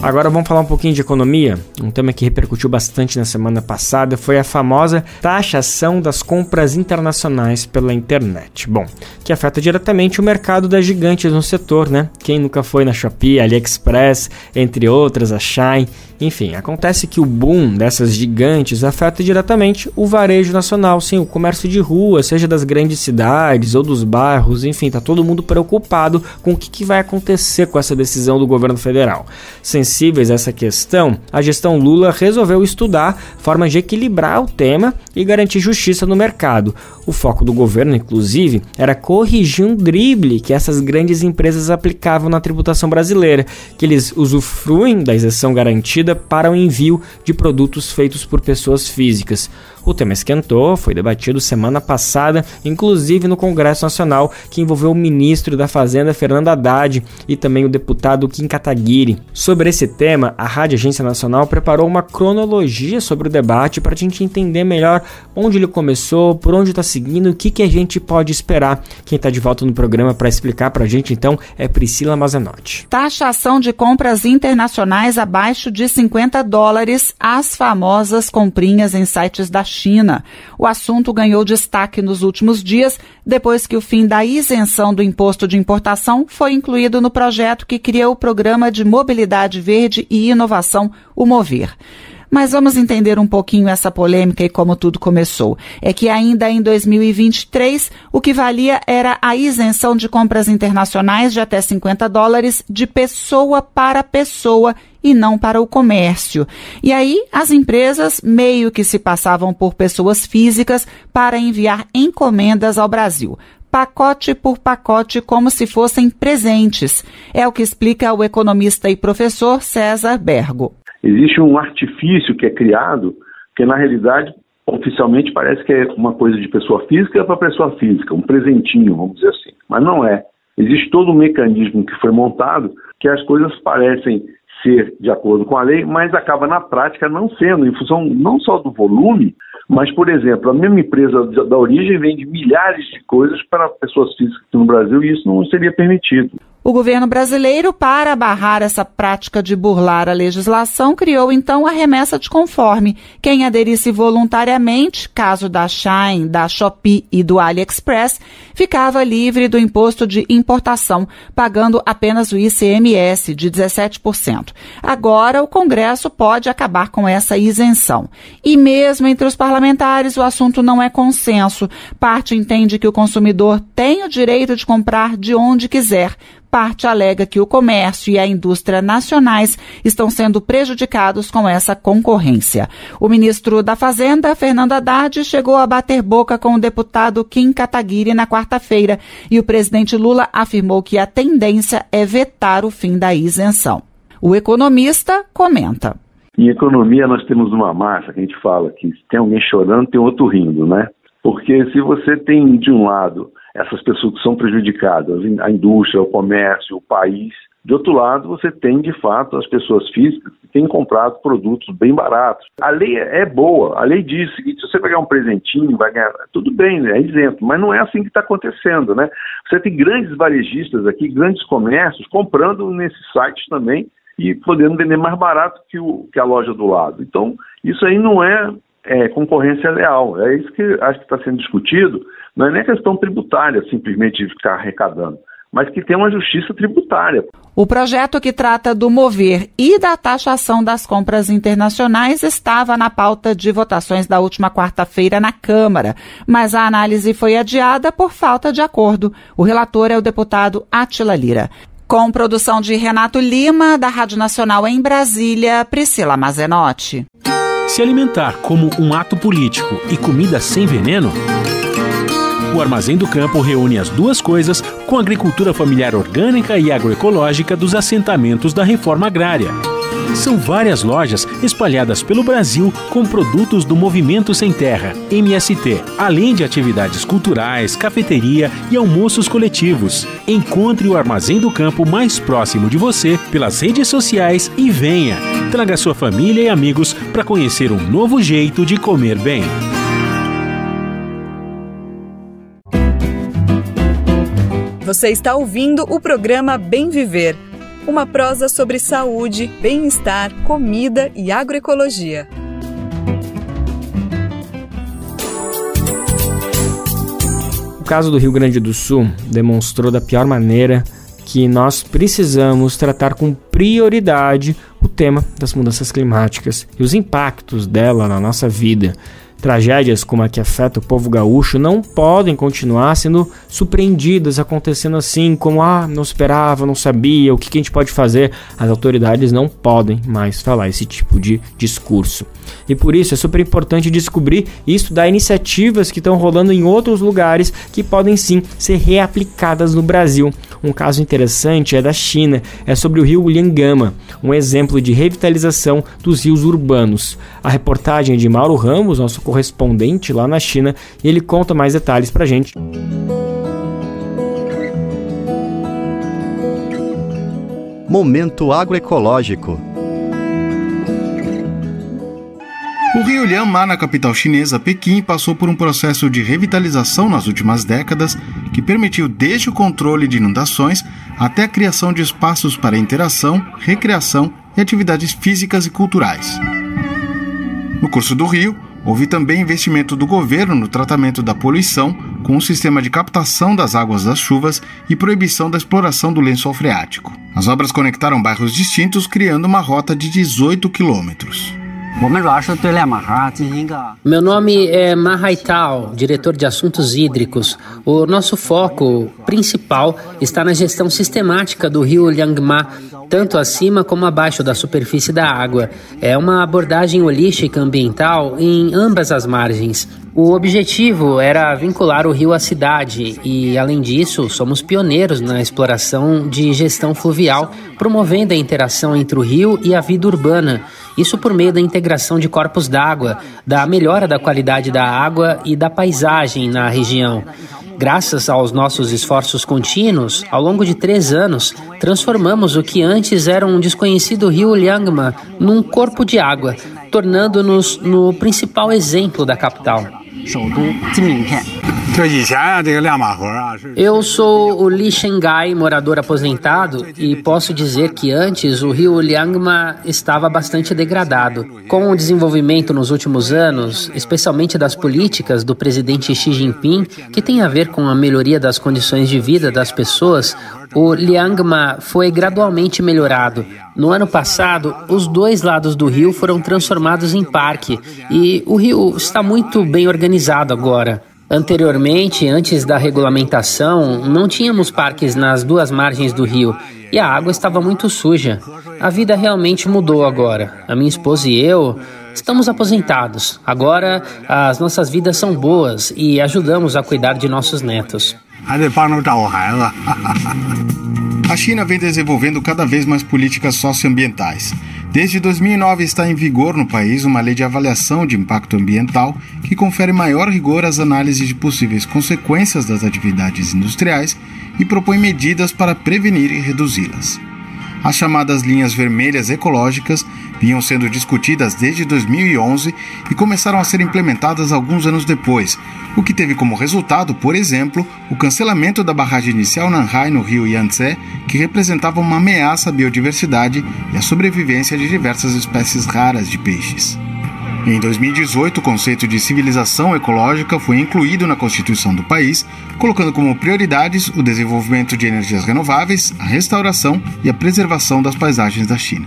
Agora vamos falar um pouquinho de economia. Um tema que repercutiu bastante na semana passada foi a famosa taxação das compras internacionais pela internet. Bom, que afeta diretamente o mercado das gigantes no setor, né? Quem nunca foi na Shopee, AliExpress, entre outras, a Shein. Enfim, acontece que o boom dessas gigantes afeta diretamente o varejo nacional, sim, o comércio de rua, seja das grandes cidades ou dos bairros, enfim, tá todo mundo preocupado com o que vai acontecer com essa decisão do governo federal. Sensíveis a essa questão, a gestão Lula resolveu estudar formas de equilibrar o tema e garantir justiça no mercado. O foco do governo, inclusive, era corrigir um drible que essas grandes empresas aplicavam na tributação brasileira, que eles usufruem da isenção garantida para o envio de produtos feitos por pessoas físicas. O tema esquentou, foi debatido semana passada, inclusive no Congresso Nacional, que envolveu o ministro da Fazenda, Fernando Haddad, e também o deputado Kim Kataguiri. Sobre esse tema, a Rádio Agência Nacional preparou uma cronologia sobre o debate para a gente entender melhor onde ele começou, por onde está seguindo, o que a gente pode esperar. Quem está de volta no programa para explicar para a gente, então, é Priscila Mazenotti. Taxação de compras internacionais abaixo de $50, as famosas comprinhas em sites da China. O assunto ganhou destaque nos últimos dias, depois que o fim da isenção do imposto de importação foi incluído no projeto que cria o Programa de Mobilidade Verde e Inovação, o MOVER. Mas vamos entender um pouquinho essa polêmica e como tudo começou. É que ainda em 2023, o que valia era a isenção de compras internacionais de até $50 de pessoa para pessoa e não para o comércio. E aí, as empresas meio que se passavam por pessoas físicas para enviar encomendas ao Brasil. Pacote por pacote, como se fossem presentes. É o que explica o economista e professor César Bergo. Existe um artifício que é criado, que na realidade, oficialmente, parece que é uma coisa de pessoa física para pessoa física, um presentinho, vamos dizer assim. Mas não é. Existe todo um mecanismo que foi montado que as coisas parecem ser de acordo com a lei, mas acaba na prática não sendo, em função não só do volume, mas, por exemplo, a mesma empresa da origem vende milhares de coisas para pessoas físicas aqui no Brasil e isso não seria permitido. O governo brasileiro, para barrar essa prática de burlar a legislação, criou então a remessa de conforme. Quem aderisse voluntariamente, caso da Shein, da Shopee e do AliExpress, ficava livre do imposto de importação, pagando apenas o ICMS de 17%. Agora, o Congresso pode acabar com essa isenção. E mesmo entre os parlamentares, o assunto não é consenso. Parte entende que o consumidor tem o direito de comprar de onde quiser. Parte alega que o comércio e a indústria nacionais estão sendo prejudicados com essa concorrência. O ministro da Fazenda, Fernando Haddad, chegou a bater boca com o deputado Kim Kataguiri na quarta-feira e o presidente Lula afirmou que a tendência é vetar o fim da isenção. O economista comenta. Em economia nós temos uma máxima que a gente fala que se tem alguém chorando, tem outro rindo, né? Porque se você tem, de um lado, essas pessoas que são prejudicadas, a indústria, o comércio, o país, De outro lado, você tem, de fato, as pessoas físicas que têm comprado produtos bem baratos. A lei é boa, a lei diz o seguinte: se você pegar um presentinho, vai ganhar, tudo bem, é isento, mas não é assim que está acontecendo, né? Você tem grandes varejistas aqui, grandes comércios, comprando nesses sites também e podendo vender mais barato que a loja do lado. Então, isso aí não é concorrência leal, é isso que acho que está sendo discutido. Não é nem questão tributária, simplesmente de ficar arrecadando, mas que tem uma justiça tributária. O projeto que trata do mover e da taxação das compras internacionais estava na pauta de votações da última quarta-feira na Câmara, mas a análise foi adiada por falta de acordo. O relator é o deputado Átila Lira. Com produção de Renato Lima, da Rádio Nacional em Brasília, Priscila Mazenotti. Se alimentar como um ato político e comida sem veneno? O Armazém do Campo reúne as duas coisas com a agricultura familiar orgânica e agroecológica dos assentamentos da reforma agrária. São várias lojas espalhadas pelo Brasil com produtos do Movimento Sem Terra, MST, além de atividades culturais, cafeteria e almoços coletivos. Encontre o Armazém do Campo mais próximo de você pelas redes sociais e venha. Traga sua família e amigos para conhecer um novo jeito de comer bem. Você está ouvindo o programa Bem Viver, uma prosa sobre saúde, bem-estar, comida e agroecologia. O caso do Rio Grande do Sul demonstrou da pior maneira que nós precisamos tratar com prioridade o tema das mudanças climáticas e os impactos dela na nossa vida. Tragédias como a que afeta o povo gaúcho não podem continuar sendo surpreendidas, acontecendo assim, como não esperava, não sabia, o que a gente pode fazer. As autoridades não podem mais falar esse tipo de discurso. E por isso é super importante descobrir e estudar iniciativas que estão rolando em outros lugares que podem sim ser reaplicadas no Brasil. Um caso interessante é da China, é sobre o rio Liangama, um exemplo de revitalização dos rios urbanos. A reportagem é de Mauro Ramos, nosso correspondente lá na China, e ele conta mais detalhes pra gente. Momento agroecológico. O rio Liangma, na capital chinesa, Pequim, passou por um processo de revitalização nas últimas décadas que permitiu desde o controle de inundações até a criação de espaços para interação, recreação e atividades físicas e culturais. No curso do rio, houve também investimento do governo no tratamento da poluição, com um sistema de captação das águas das chuvas e proibição da exploração do lençol freático. As obras conectaram bairros distintos, criando uma rota de 18 quilômetros. Meu nome é Ma Haitao, diretor de assuntos hídricos. O nosso foco principal está na gestão sistemática do rio Liangma, tanto acima como abaixo da superfície da água. É uma abordagem holística ambiental em ambas as margens. O objetivo era vincular o rio à cidade e, além disso, somos pioneiros na exploração de gestão fluvial, promovendo a interação entre o rio e a vida urbana. Isso por meio da integração de corpos d'água, da melhora da qualidade da água e da paisagem na região. Graças aos nossos esforços contínuos, ao longo de 3 anos, transformamos o que antes era um desconhecido rio Liangma num corpo de água, tornando-nos no principal exemplo da capital. Eu sou o Li Shengai, morador aposentado, e posso dizer que antes o rio Liangma estava bastante degradado. Com o desenvolvimento nos últimos anos, especialmente das políticas do presidente Xi Jinping, que tem a ver com a melhoria das condições de vida das pessoas, o Liangma foi gradualmente melhorado. No ano passado, os 2 lados do rio foram transformados em parque e o rio está muito bem organizado agora. Anteriormente, antes da regulamentação, não tínhamos parques nas 2 margens do rio e a água estava muito suja. A vida realmente mudou agora. A minha esposa e eu estamos aposentados. Agora, as nossas vidas são boas e ajudamos a cuidar de nossos netos. A China vem desenvolvendo cada vez mais políticas socioambientais. Desde 2009 está em vigor no país uma lei de avaliação de impacto ambiental que confere maior rigor às análises de possíveis consequências das atividades industriais e propõe medidas para prevenir e reduzi-las. As chamadas linhas vermelhas ecológicas vinham sendo discutidas desde 2011 e começaram a ser implementadas alguns anos depois, o que teve como resultado, por exemplo, o cancelamento da barragem inicial Nanhai no rio Yangtze, que representava uma ameaça à biodiversidade e à sobrevivência de diversas espécies raras de peixes. Em 2018, o conceito de civilização ecológica foi incluído na Constituição do país, colocando como prioridades o desenvolvimento de energias renováveis, a restauração e a preservação das paisagens da China.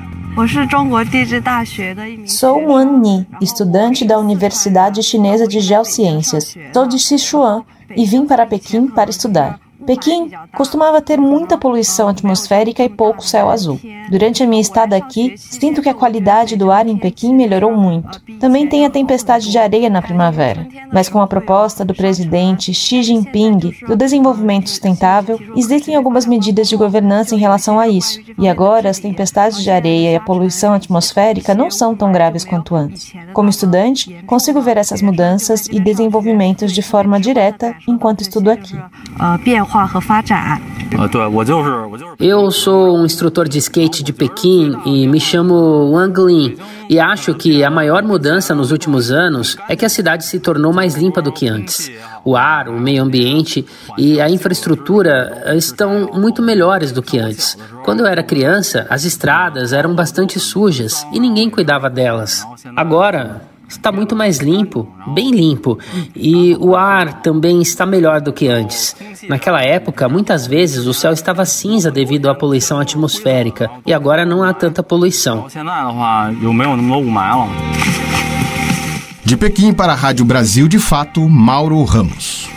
Sou Wan Ni, estudante da Universidade Chinesa de Geociências. Sou de Sichuan e vim para Pequim para estudar. Pequim costumava ter muita poluição atmosférica e pouco céu azul. Durante a minha estada aqui, sinto que a qualidade do ar em Pequim melhorou muito. Também tem a tempestade de areia na primavera. Mas com a proposta do presidente Xi Jinping do desenvolvimento sustentável, existem algumas medidas de governança em relação a isso. E agora as tempestades de areia e a poluição atmosférica não são tão graves quanto antes. Como estudante, consigo ver essas mudanças e desenvolvimentos de forma direta enquanto estudo aqui. Eu sou um instrutor de skate de Pequim e me chamo Wang Lin. E acho que a maior mudança nos últimos anos é que a cidade se tornou mais limpa do que antes. O ar, o meio ambiente e a infraestrutura estão muito melhores do que antes. Quando eu era criança, as estradas eram bastante sujas e ninguém cuidava delas. Agora está muito mais limpo, bem limpo, e o ar também está melhor do que antes. Naquela época, muitas vezes o céu estava cinza devido à poluição atmosférica, e agora não há tanta poluição. De Pequim para a Rádio Brasil de Fato, Mauro Ramos.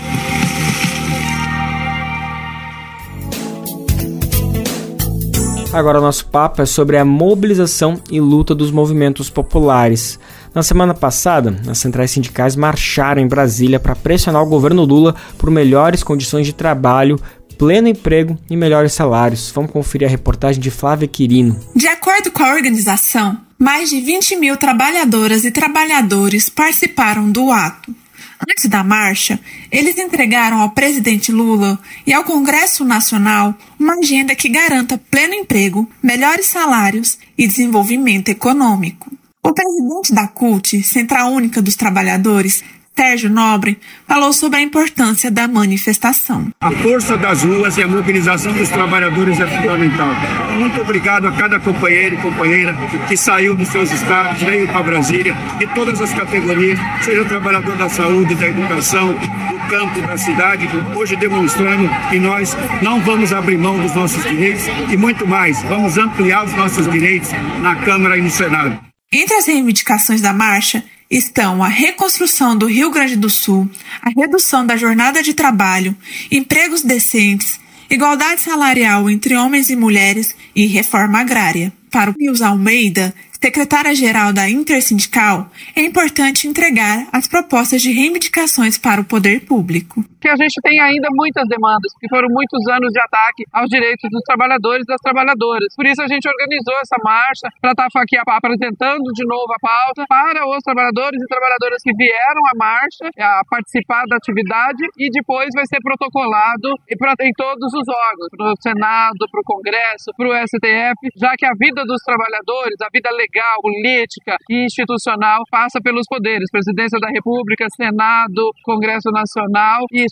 Agora o nosso papo é sobre a mobilização e luta dos movimentos populares. Na semana passada, as centrais sindicais marcharam em Brasília para pressionar o governo Lula por melhores condições de trabalho, pleno emprego e melhores salários. Vamos conferir a reportagem de Flávia Quirino. De acordo com a organização, mais de 20 mil trabalhadoras e trabalhadores participaram do ato. Antes da marcha, eles entregaram ao presidente Lula e ao Congresso Nacional uma agenda que garanta pleno emprego, melhores salários e desenvolvimento econômico. O presidente da CUT, Central Única dos Trabalhadores, Sérgio Nobre, falou sobre a importância da manifestação. A força das ruas e a mobilização dos trabalhadores é fundamental. Muito obrigado a cada companheiro e companheira que saiu dos seus estados, veio para Brasília, de todas as categorias, seja trabalhador da saúde, da educação, do campo, da cidade, hoje demonstrando que nós não vamos abrir mão dos nossos direitos e muito mais, vamos ampliar os nossos direitos na Câmara e no Senado. Entre as reivindicações da marcha estão a reconstrução do Rio Grande do Sul, a redução da jornada de trabalho, empregos decentes, igualdade salarial entre homens e mulheres e reforma agrária. Para o Nilza Almeida, secretária-geral da Intersindical, é importante entregar as propostas de reivindicações para o poder público. Que a gente tem ainda muitas demandas, que foram muitos anos de ataque aos direitos dos trabalhadores e das trabalhadoras. Por isso a gente organizou essa marcha para estar aqui apresentando de novo a pauta para os trabalhadores e trabalhadoras que vieram à marcha, a participar da atividade, e depois vai ser protocolado em todos os órgãos, para o Senado, para o Congresso, para o STF, já que a vida dos trabalhadores, a vida legal, política e institucional passa pelos poderes, Presidência da República, Senado, Congresso Nacional e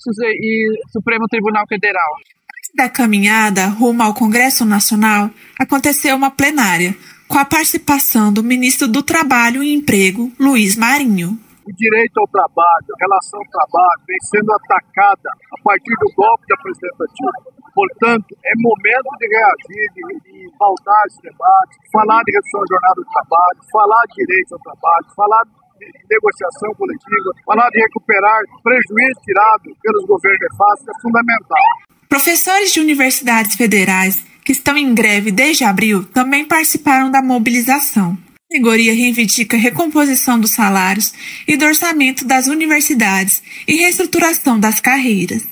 Supremo Tribunal Federal. Antes da caminhada rumo ao Congresso Nacional, aconteceu uma plenária, com a participação do ministro do Trabalho e Emprego, Luiz Marinho. O direito ao trabalho, a relação ao trabalho, vem sendo atacada a partir do golpe da representativa. Portanto, é momento de reagir, de pautar esse debate, falar de redução da jornada do trabalho, falar de direito ao trabalho, falar de negociação coletiva, falar de recuperar prejuízo tirado pelos governos nefastos, é fundamental. Professores de universidades federais que estão em greve desde abril também participaram da mobilização. A categoria reivindica recomposição dos salários e do orçamento das universidades e reestruturação das carreiras.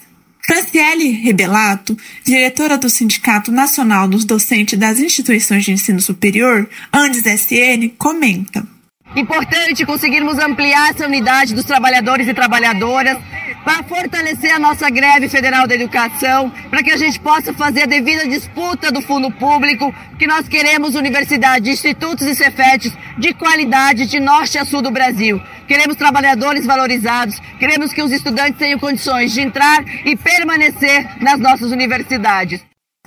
Franciele Rebelato, diretora do Sindicato Nacional dos Docentes das Instituições de Ensino Superior, Andes SN, comenta. Importante conseguirmos ampliar essa unidade dos trabalhadores e trabalhadoras para fortalecer a nossa greve federal da educação, para que a gente possa fazer a devida disputa do fundo público, que nós queremos universidade, institutos e cefetes de qualidade de norte a sul do Brasil. Queremos trabalhadores valorizados, queremos que os estudantes tenham condições de entrar e permanecer nas nossas universidades.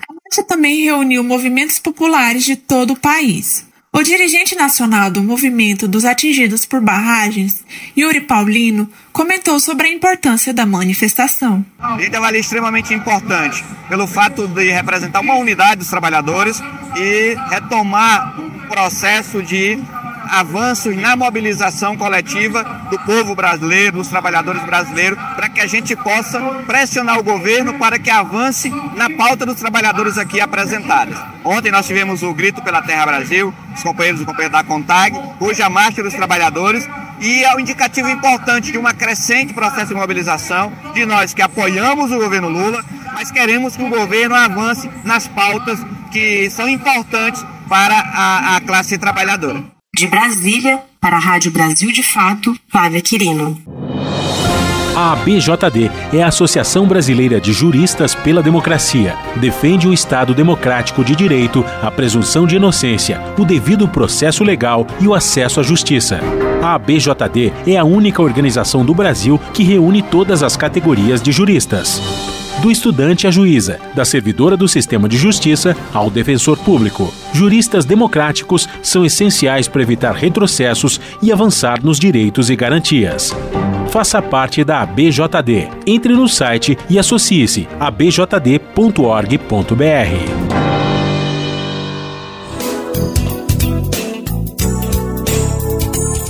A marcha também reuniu movimentos populares de todo o país. O dirigente nacional do movimento dos atingidos por barragens, Yuri Paulino, comentou sobre a importância da manifestação. A gente avalia extremamente importante pelo fato de representar uma unidade dos trabalhadores e retomar um processo de avanço na mobilização coletiva do povo brasileiro, dos trabalhadores brasileiros, para que a gente possa pressionar o governo para que avance na pauta dos trabalhadores aqui apresentadas. Ontem nós tivemos o Grito pela Terra Brasil, os companheiros da CONTAG, hoje a Marcha dos Trabalhadores, e é um indicativo importante de uma crescente processo de mobilização de nós que apoiamos o governo Lula, mas queremos que o governo avance nas pautas que são importantes para a classe trabalhadora. De Brasília, para a Rádio Brasil de Fato, Flávia Quirino. A ABJD é a Associação Brasileira de Juristas pela Democracia. Defende o Estado democrático de direito, a presunção de inocência, o devido processo legal e o acesso à justiça. A ABJD é a única organização do Brasil que reúne todas as categorias de juristas. Do estudante à juíza, da servidora do sistema de justiça ao defensor público. Juristas democráticos são essenciais para evitar retrocessos e avançar nos direitos e garantias. Faça parte da ABJD. Entre no site e associe-se a abjd.org.br.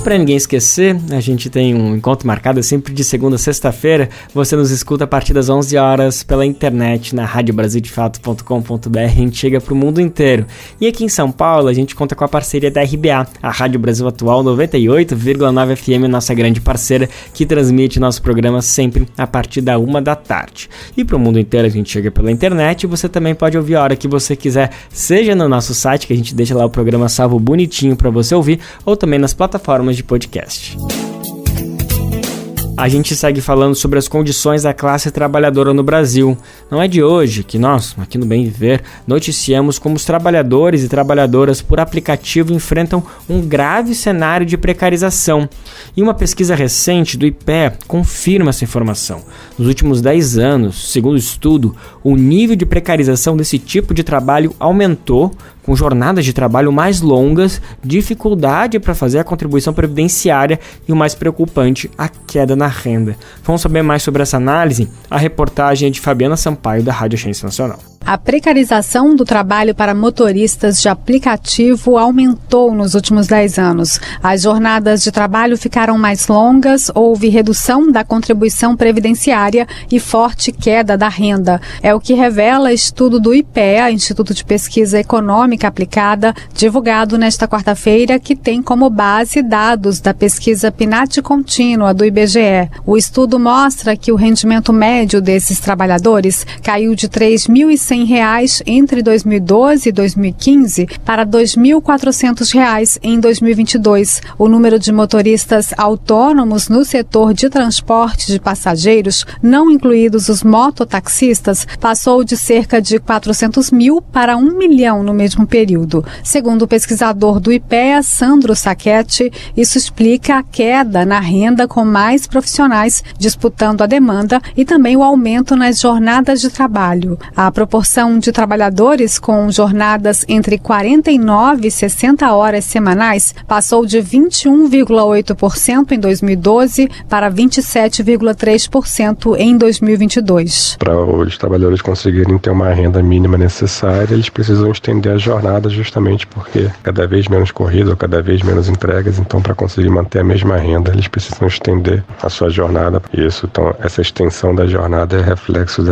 Para ninguém esquecer, a gente tem um encontro marcado sempre de segunda a sexta-feira. Você nos escuta a partir das 11 horas pela internet na radiobrasildefato.com.br. A gente chega para o mundo inteiro. E aqui em São Paulo a gente conta com a parceria da RBA, a Rádio Brasil Atual 98,9 FM, nossa grande parceira, que transmite nosso programa sempre a partir da 1 da tarde. E para o mundo inteiro a gente chega pela internet. Você também pode ouvir a hora que você quiser, seja no nosso site, que a gente deixa lá o programa salvo bonitinho para você ouvir, ou também nas plataformas de podcast. A gente segue falando sobre as condições da classe trabalhadora no Brasil. Não é de hoje que nós, aqui no Bem Viver, noticiamos como os trabalhadores e trabalhadoras por aplicativo enfrentam um grave cenário de precarização. E uma pesquisa recente do IPEA confirma essa informação. Nos últimos 10 anos, segundo o estudo, o nível de precarização desse tipo de trabalho aumentou, com jornadas de trabalho mais longas, dificuldade para fazer a contribuição previdenciária e, o mais preocupante, a queda na renda. Vamos saber mais sobre essa análise? A reportagem é de Fabiana Sampaio, da Rádio Agência Nacional. A precarização do trabalho para motoristas de aplicativo aumentou nos últimos 10 anos. As jornadas de trabalho ficaram mais longas, houve redução da contribuição previdenciária e forte queda da renda. É o que revela estudo do IPEA, Instituto de Pesquisa Econômica Aplicada, divulgado nesta quarta-feira, que tem como base dados da pesquisa PNAD contínua do IBGE. O estudo mostra que o rendimento médio desses trabalhadores caiu de R$ 3.100 entre 2012 e 2015 para R$ 2.400 em 2022. O número de motoristas autônomos no setor de transporte de passageiros, não incluídos os mototaxistas, passou de cerca de 400 mil para 1 milhão no mesmo período. Segundo o pesquisador do IPEA, Sandro Sacchetti, isso explica a queda na renda com mais profissionais disputando a demanda e também o aumento nas jornadas de trabalho. A proporção de trabalhadores com jornadas entre 49 e 60 horas semanais passou de 21,8% em 2012 para 27,3% em 2022. Para os trabalhadores conseguirem ter uma renda mínima necessária, eles precisam estender a jornada justamente porque cada vez menos corrida ou cada vez menos entregas, então para conseguir manter a mesma renda, eles precisam estender a sua jornada. Isso, então, essa extensão da jornada é reflexo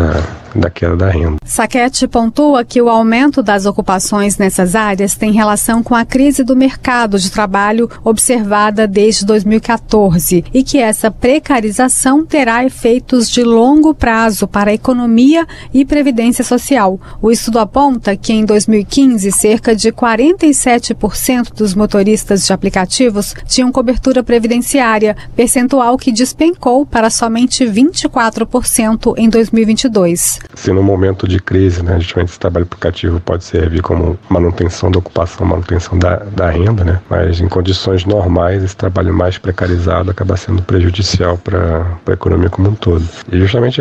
da queda da renda. Sacchetti pontua que o aumento das ocupações nessas áreas tem relação com a crise do mercado de trabalho observada desde 2014 e que essa precarização terá efeitos de longo prazo para a economia e previdência social. O estudo aponta que em 2015 cerca de 47% dos motoristas de aplicativos tinham cobertura previdenciária, percentual que despencou para somente 24% em 2022. Se no momento de crise, justamente esse trabalho aplicativo pode servir como manutenção da ocupação, manutenção da renda, mas em condições normais esse trabalho mais precarizado acaba sendo prejudicial para a economia como um todo. E justamente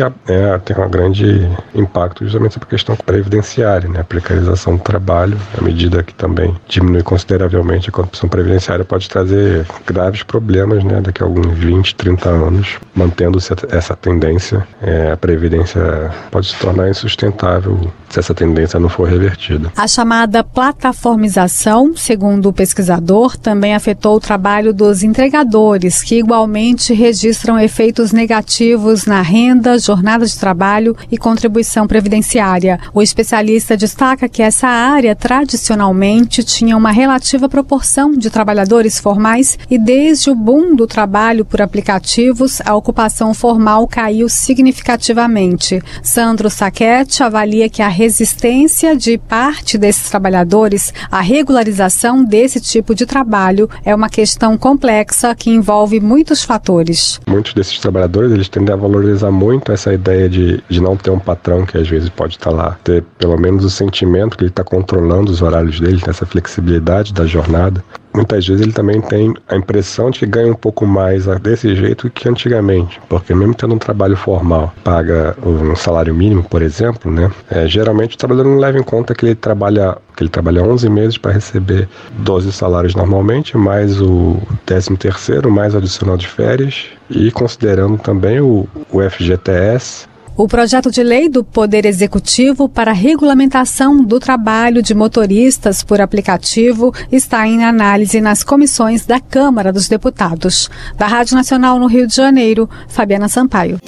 tem um grande impacto justamente sobre a questão previdenciária, a precarização do trabalho, à medida que também diminui consideravelmente a contribuição previdenciária, pode trazer graves problemas daqui a alguns 20, 30 anos, mantendo-se essa tendência, a previdência pode se tornar insustentável se essa tendência não for revertida. A chamada plataformização, segundo o pesquisador, também afetou o trabalho dos entregadores, que igualmente registram efeitos negativos na renda, jornada de trabalho e contribuição previdenciária. O especialista destaca que essa área tradicionalmente tinha uma relativa proporção de trabalhadores formais e desde o boom do trabalho por aplicativos, a ocupação formal caiu significativamente. Sandro Sacchetti avalia que a resistência de parte desses trabalhadores à regularização desse tipo de trabalho é uma questão complexa que envolve muitos fatores. Muitos desses trabalhadores eles tendem a valorizar muito essa ideia de não ter um patrão que às vezes pode estar lá, ter pelo menos o sentimento que ele está controlando os horários dele, essa flexibilidade da jornada. Muitas vezes ele também tem a impressão de que ganha um pouco mais desse jeito que antigamente, porque mesmo tendo um trabalho formal, paga um salário mínimo, por exemplo, geralmente o trabalhador não leva em conta que ele trabalha 11 meses para receber 12 salários normalmente, mais o 13º, mais o adicional de férias e considerando também o FGTS. O projeto de lei do Poder Executivo para a regulamentação do trabalho de motoristas por aplicativo está em análise nas comissões da Câmara dos Deputados. Da Rádio Nacional no Rio de Janeiro, Fabiana Sampaio.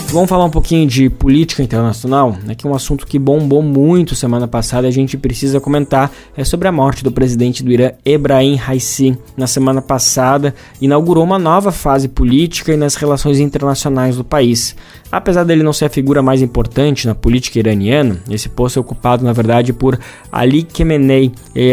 Vamos falar um pouquinho de política internacional, que é um assunto que bombou muito semana passada e a gente precisa comentar, sobre a morte do presidente do Irã, Ebrahim Raisi. Na semana passada, inaugurou uma nova fase política e nas relações internacionais do país. Apesar dele não ser a figura mais importante na política iraniana, esse posto é ocupado, na verdade, por Ali Khamenei,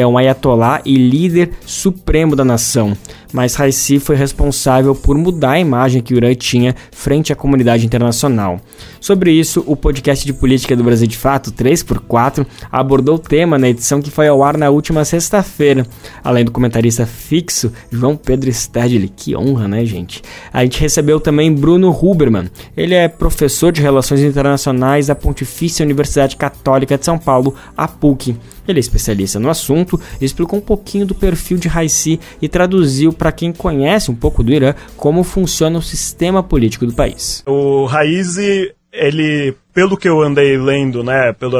um ayatolá e líder supremo da nação. Mas Raisi foi responsável por mudar a imagem que o Irã tinha frente à comunidade internacional. Sobre isso, o podcast de política do Brasil de Fato, 3x4, abordou o tema na edição que foi ao ar na última sexta-feira. Além do comentarista fixo, João Pedro Stedley. Que honra, né, gente? A gente recebeu também Bruno Huberman. Ele é professor de Relações Internacionais da Pontifícia Universidade Católica de São Paulo, a PUC. Ele é especialista no assunto, explicou um pouquinho do perfil de Raisi e traduziu para quem conhece um pouco do Irã como funciona o sistema político do país. O Raisi, ele, pelo que eu andei lendo,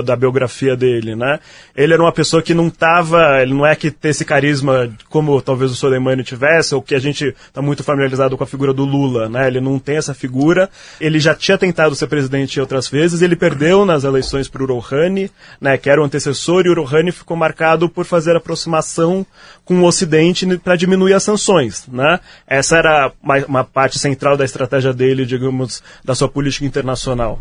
da biografia dele, ele era uma pessoa que ele não é que tem esse carisma como talvez o Soleimani tivesse, ou que a gente está muito familiarizado com a figura do Lula, ele não tem essa figura. Ele já tinha tentado ser presidente outras vezes, ele perdeu nas eleições para o Rouhani, que era o antecessor, e o Rouhani ficou marcado por fazer aproximação com o Ocidente para diminuir as sanções, Essa era uma parte central da estratégia dele, digamos, da sua política internacional,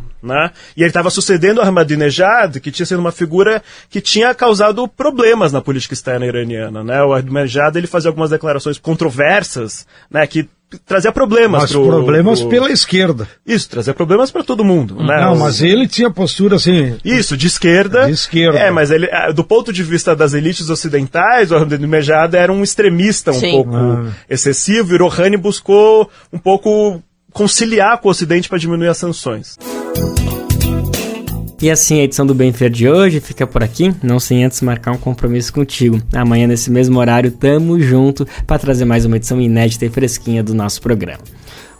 E ele estava sucedendo a Ahmadinejad, que tinha sido uma figura que tinha causado problemas na política externa iraniana, O Ahmadinejad, ele fazia algumas declarações controversas, que trazia problemas. Mas problemas pela esquerda. Isso, trazia problemas para todo mundo. Não, mas ele tinha postura assim... Isso, de esquerda. De esquerda. Mas ele, do ponto de vista das elites ocidentais, o Ahmadinejad era um extremista pouco excessivo, e o Rouhani buscou um pouco conciliar com o Ocidente para diminuir as sanções. E assim a edição do Bem Viver de hoje fica por aqui, não sem antes marcar um compromisso contigo. Amanhã nesse mesmo horário tamo junto para trazer mais uma edição inédita e fresquinha do nosso programa.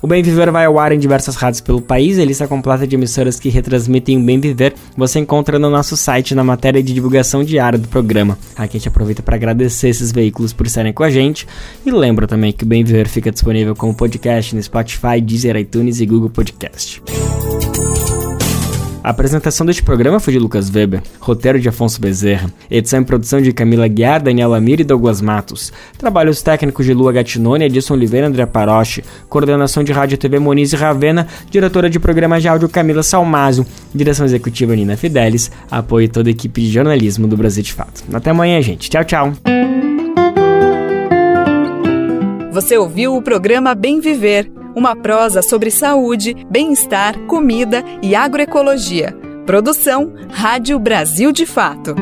O Bem Viver vai ao ar em diversas rádios pelo país, a lista completa de emissoras que retransmitem o Bem Viver você encontra no nosso site na matéria de divulgação diária do programa. Aqui a gente aproveita para agradecer esses veículos por estarem com a gente e lembra também que o Bem Viver fica disponível como podcast no Spotify, Deezer, iTunes e Google Podcast. A apresentação deste programa foi de Lucas Weber, roteiro de Afonso Bezerra, edição e produção de Camila Guiar, Daniela Mir e Douglas Matos, trabalhos técnicos de Lua Gattinone, Edson Oliveira e André Paroche, coordenação de Rádio e TV Moniz e Ravena, diretora de programa de áudio Camila Salmásio, direção executiva Nina Fidelis, apoio toda a equipe de jornalismo do Brasil de Fato. Até amanhã, gente. Tchau, tchau. Você ouviu o programa Bem Viver, uma prosa sobre saúde, bem-estar, comida e agroecologia. Produção Rádio Brasil de Fato.